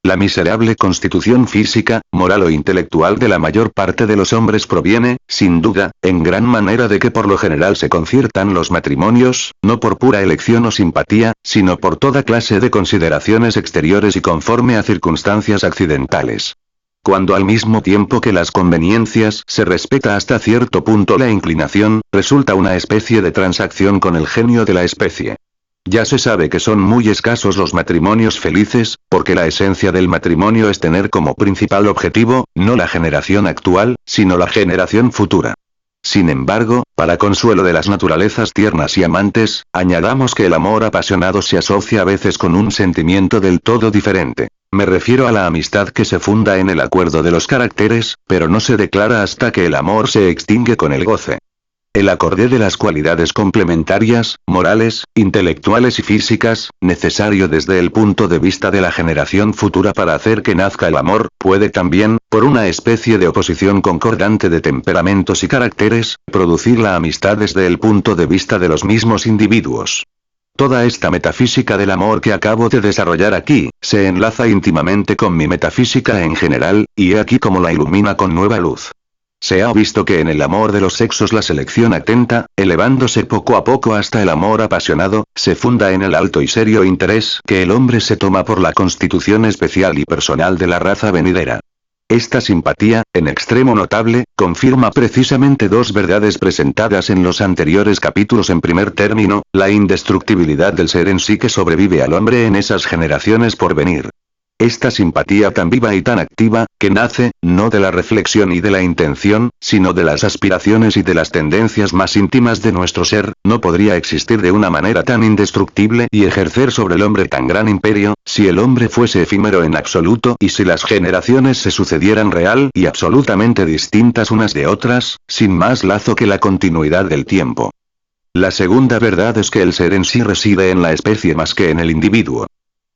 La miserable constitución física, moral o intelectual de la mayor parte de los hombres proviene, sin duda, en gran manera de que por lo general se conciertan los matrimonios, no por pura elección o simpatía, sino por toda clase de consideraciones exteriores y conforme a circunstancias accidentales. Cuando al mismo tiempo que las conveniencias se respeta hasta cierto punto la inclinación, resulta una especie de transacción con el genio de la especie. Ya se sabe que son muy escasos los matrimonios felices, porque la esencia del matrimonio es tener como principal objetivo, no la generación actual, sino la generación futura. Sin embargo, para consuelo de las naturalezas tiernas y amantes, añadamos que el amor apasionado se asocia a veces con un sentimiento del todo diferente. Me refiero a la amistad que se funda en el acuerdo de los caracteres, pero no se declara hasta que el amor se extingue con el goce. El acorde de las cualidades complementarias, morales, intelectuales y físicas, necesario desde el punto de vista de la generación futura para hacer que nazca el amor, puede también, por una especie de oposición concordante de temperamentos y caracteres, producir la amistad desde el punto de vista de los mismos individuos. Toda esta metafísica del amor que acabo de desarrollar aquí, se enlaza íntimamente con mi metafísica en general, y he aquí cómo la ilumina con nueva luz. Se ha visto que en el amor de los sexos la selección atenta, elevándose poco a poco hasta el amor apasionado, se funda en el alto y serio interés que el hombre se toma por la constitución especial y personal de la raza venidera. Esta simpatía, en extremo notable, confirma precisamente dos verdades presentadas en los anteriores capítulos. En primer término, la indestructibilidad del ser en sí que sobrevive al hombre en esas generaciones por venir. Esta simpatía tan viva y tan activa, que nace, no de la reflexión y de la intención, sino de las aspiraciones y de las tendencias más íntimas de nuestro ser, no podría existir de una manera tan indestructible y ejercer sobre el hombre tan gran imperio, si el hombre fuese efímero en absoluto y si las generaciones se sucedieran real y absolutamente distintas unas de otras, sin más lazo que la continuidad del tiempo. La segunda verdad es que el ser en sí reside en la especie más que en el individuo.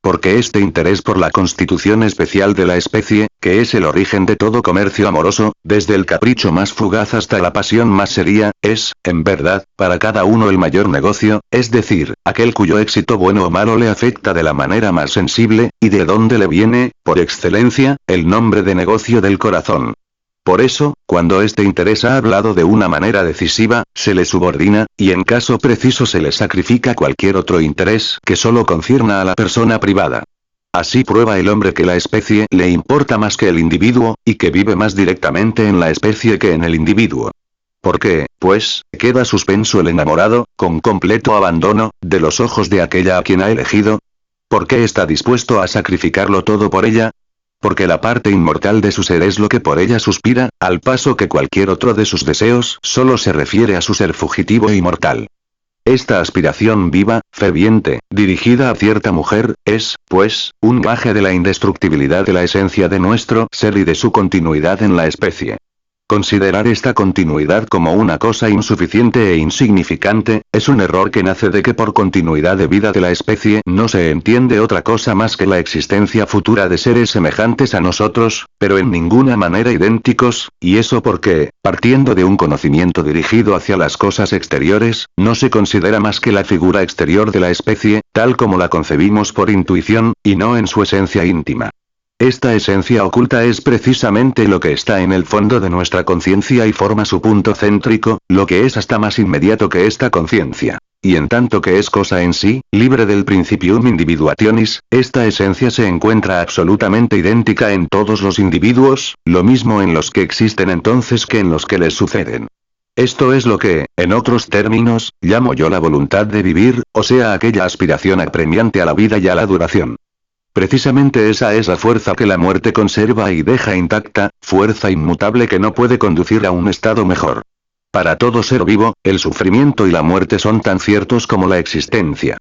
Porque este interés por la constitución especial de la especie, que es el origen de todo comercio amoroso, desde el capricho más fugaz hasta la pasión más seria, es, en verdad, para cada uno el mayor negocio, es decir, aquel cuyo éxito bueno o malo le afecta de la manera más sensible, y de donde le viene, por excelencia, el nombre de negocio del corazón. Por eso, cuando este interés ha hablado de una manera decisiva, se le subordina, y en caso preciso se le sacrifica cualquier otro interés que solo concierna a la persona privada. Así prueba el hombre que la especie le importa más que el individuo, y que vive más directamente en la especie que en el individuo. ¿Por qué, pues, queda suspenso el enamorado, con completo abandono, de los ojos de aquella a quien ha elegido? ¿Por qué está dispuesto a sacrificarlo todo por ella? Porque la parte inmortal de su ser es lo que por ella suspira, al paso que cualquier otro de sus deseos solo se refiere a su ser fugitivo y mortal. Esta aspiración viva, ferviente, dirigida a cierta mujer, es, pues, un gaje de la indestructibilidad de la esencia de nuestro ser y de su continuidad en la especie. Considerar esta continuidad como una cosa insuficiente e insignificante, es un error que nace de que por continuidad de vida de la especie no se entiende otra cosa más que la existencia futura de seres semejantes a nosotros, pero en ninguna manera idénticos, y eso porque, partiendo de un conocimiento dirigido hacia las cosas exteriores, no se considera más que la figura exterior de la especie, tal como la concebimos por intuición, y no en su esencia íntima. Esta esencia oculta es precisamente lo que está en el fondo de nuestra conciencia y forma su punto céntrico, lo que es hasta más inmediato que esta conciencia. Y en tanto que es cosa en sí, libre del principium individuationis, esta esencia se encuentra absolutamente idéntica en todos los individuos, lo mismo en los que existen entonces que en los que les suceden. Esto es lo que, en otros términos, llamo yo la voluntad de vivir, o sea aquella aspiración apremiante a la vida y a la duración. Precisamente esa es la fuerza que la muerte conserva y deja intacta, fuerza inmutable que no puede conducir a un estado mejor. Para todo ser vivo, el sufrimiento y la muerte son tan ciertos como la existencia.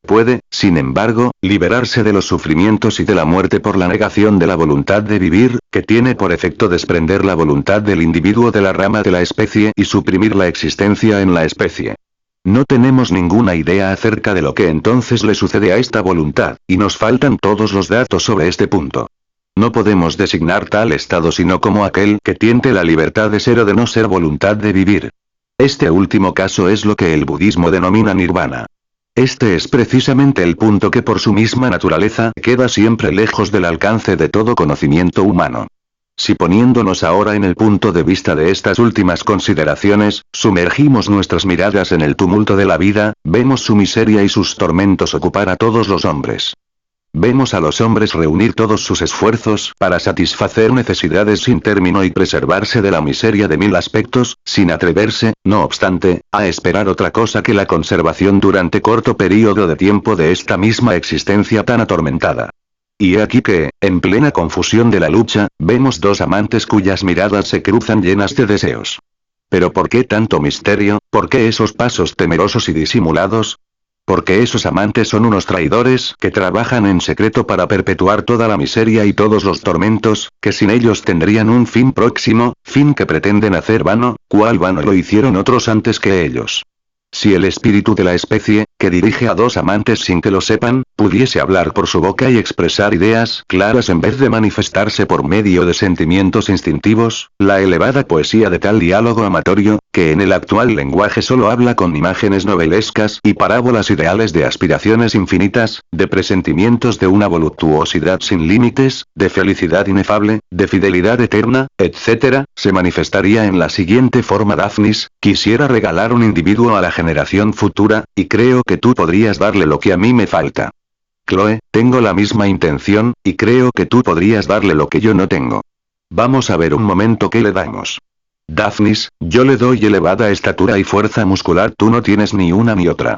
Puede, sin embargo, liberarse de los sufrimientos y de la muerte por la negación de la voluntad de vivir, que tiene por efecto desprender la voluntad del individuo de la rama de la especie y suprimir la existencia en la especie. No tenemos ninguna idea acerca de lo que entonces le sucede a esta voluntad, y nos faltan todos los datos sobre este punto. No podemos designar tal estado sino como aquel que tiene la libertad de ser o de no ser voluntad de vivir. Este último caso es lo que el budismo denomina nirvana. Este es precisamente el punto que por su misma naturaleza queda siempre lejos del alcance de todo conocimiento humano. Si poniéndonos ahora en el punto de vista de estas últimas consideraciones, sumergimos nuestras miradas en el tumulto de la vida, vemos su miseria y sus tormentos ocupar a todos los hombres. Vemos a los hombres reunir todos sus esfuerzos para satisfacer necesidades sin término y preservarse de la miseria de mil aspectos, sin atreverse, no obstante, a esperar otra cosa que la conservación durante corto período de tiempo de esta misma existencia tan atormentada. Y he aquí que, en plena confusión de la lucha, vemos dos amantes cuyas miradas se cruzan llenas de deseos. Pero ¿por qué tanto misterio? ¿Por qué esos pasos temerosos y disimulados? Porque esos amantes son unos traidores que trabajan en secreto para perpetuar toda la miseria y todos los tormentos, que sin ellos tendrían un fin próximo, fin que pretenden hacer vano, cual vano lo hicieron otros antes que ellos. Si el espíritu de la especie, que dirige a dos amantes sin que lo sepan, pudiese hablar por su boca y expresar ideas claras en vez de manifestarse por medio de sentimientos instintivos, la elevada poesía de tal diálogo amatorio, que en el actual lenguaje solo habla con imágenes novelescas y parábolas ideales de aspiraciones infinitas, de presentimientos de una voluptuosidad sin límites, de felicidad inefable, de fidelidad eterna, etc., se manifestaría en la siguiente forma: Daphnis, quisiera regalar un individuo a la generación futura, y creo que tú podrías darle lo que a mí me falta. Chloe, tengo la misma intención, y creo que tú podrías darle lo que yo no tengo. Vamos a ver un momento qué le damos. Daphnis, yo le doy elevada estatura y fuerza muscular, tú no tienes ni una ni otra.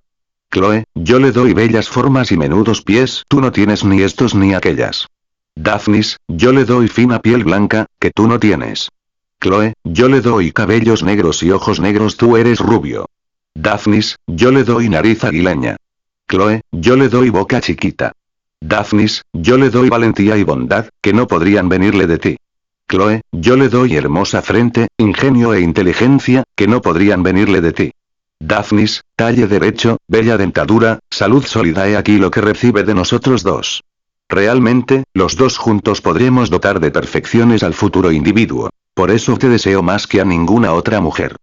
Chloe, yo le doy bellas formas y menudos pies, tú no tienes ni estos ni aquellas. Daphnis, yo le doy fina piel blanca, que tú no tienes. Chloe, yo le doy cabellos negros y ojos negros, tú eres rubio. Daphnis, yo le doy nariz aguileña. Chloe, yo le doy boca chiquita. Daphnis, yo le doy valentía y bondad, que no podrían venirle de ti. Chloe, yo le doy hermosa frente, ingenio e inteligencia, que no podrían venirle de ti. Daphnis, talle derecho, bella dentadura, salud sólida, he aquí lo que recibe de nosotros dos. Realmente, los dos juntos podremos dotar de perfecciones al futuro individuo. Por eso te deseo más que a ninguna otra mujer.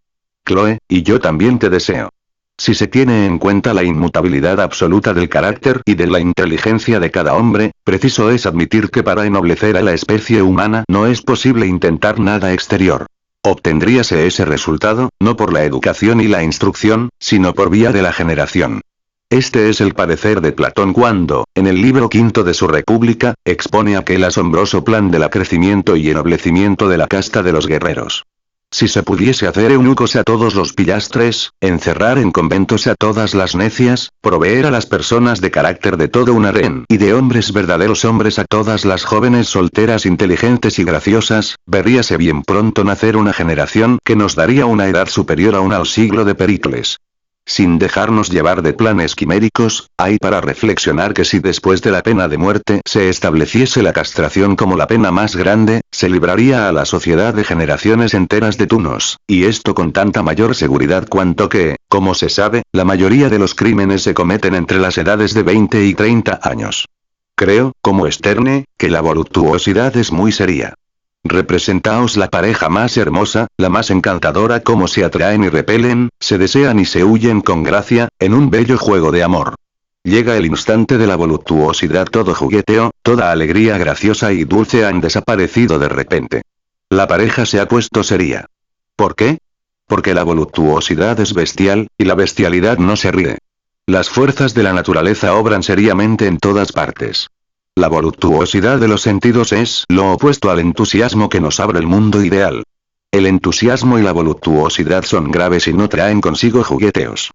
Chloe, y yo también te deseo. Si se tiene en cuenta la inmutabilidad absoluta del carácter y de la inteligencia de cada hombre, preciso es admitir que para ennoblecer a la especie humana no es posible intentar nada exterior. Obtendríase ese resultado, no por la educación y la instrucción, sino por vía de la generación. Este es el parecer de Platón cuando, en el libro quinto de su República, expone aquel asombroso plan del acrecimiento y ennoblecimiento de la casta de los guerreros. Si se pudiese hacer eunucos a todos los pillastres, encerrar en conventos a todas las necias, proveer a las personas de carácter de todo un harén y de hombres verdaderos hombres a todas las jóvenes solteras inteligentes y graciosas, veríase bien pronto nacer una generación que nos daría una edad superior aún al siglo de Pericles. Sin dejarnos llevar de planes quiméricos, hay para reflexionar que si después de la pena de muerte se estableciese la castración como la pena más grande, se libraría a la sociedad de generaciones enteras de tunos, y esto con tanta mayor seguridad cuanto que, como se sabe, la mayoría de los crímenes se cometen entre las edades de 20 y 30 años. Creo, como Sterne, que la voluptuosidad es muy seria. Representaos la pareja más hermosa, la más encantadora, como se atraen y repelen, se desean y se huyen con gracia, en un bello juego de amor. Llega el instante de la voluptuosidad, todo jugueteo, toda alegría graciosa y dulce han desaparecido de repente. La pareja se ha puesto seria. ¿Por qué? Porque la voluptuosidad es bestial, y la bestialidad no se ríe. Las fuerzas de la naturaleza obran seriamente en todas partes. La voluptuosidad de los sentidos es lo opuesto al entusiasmo que nos abre el mundo ideal. El entusiasmo y la voluptuosidad son graves y no traen consigo jugueteos.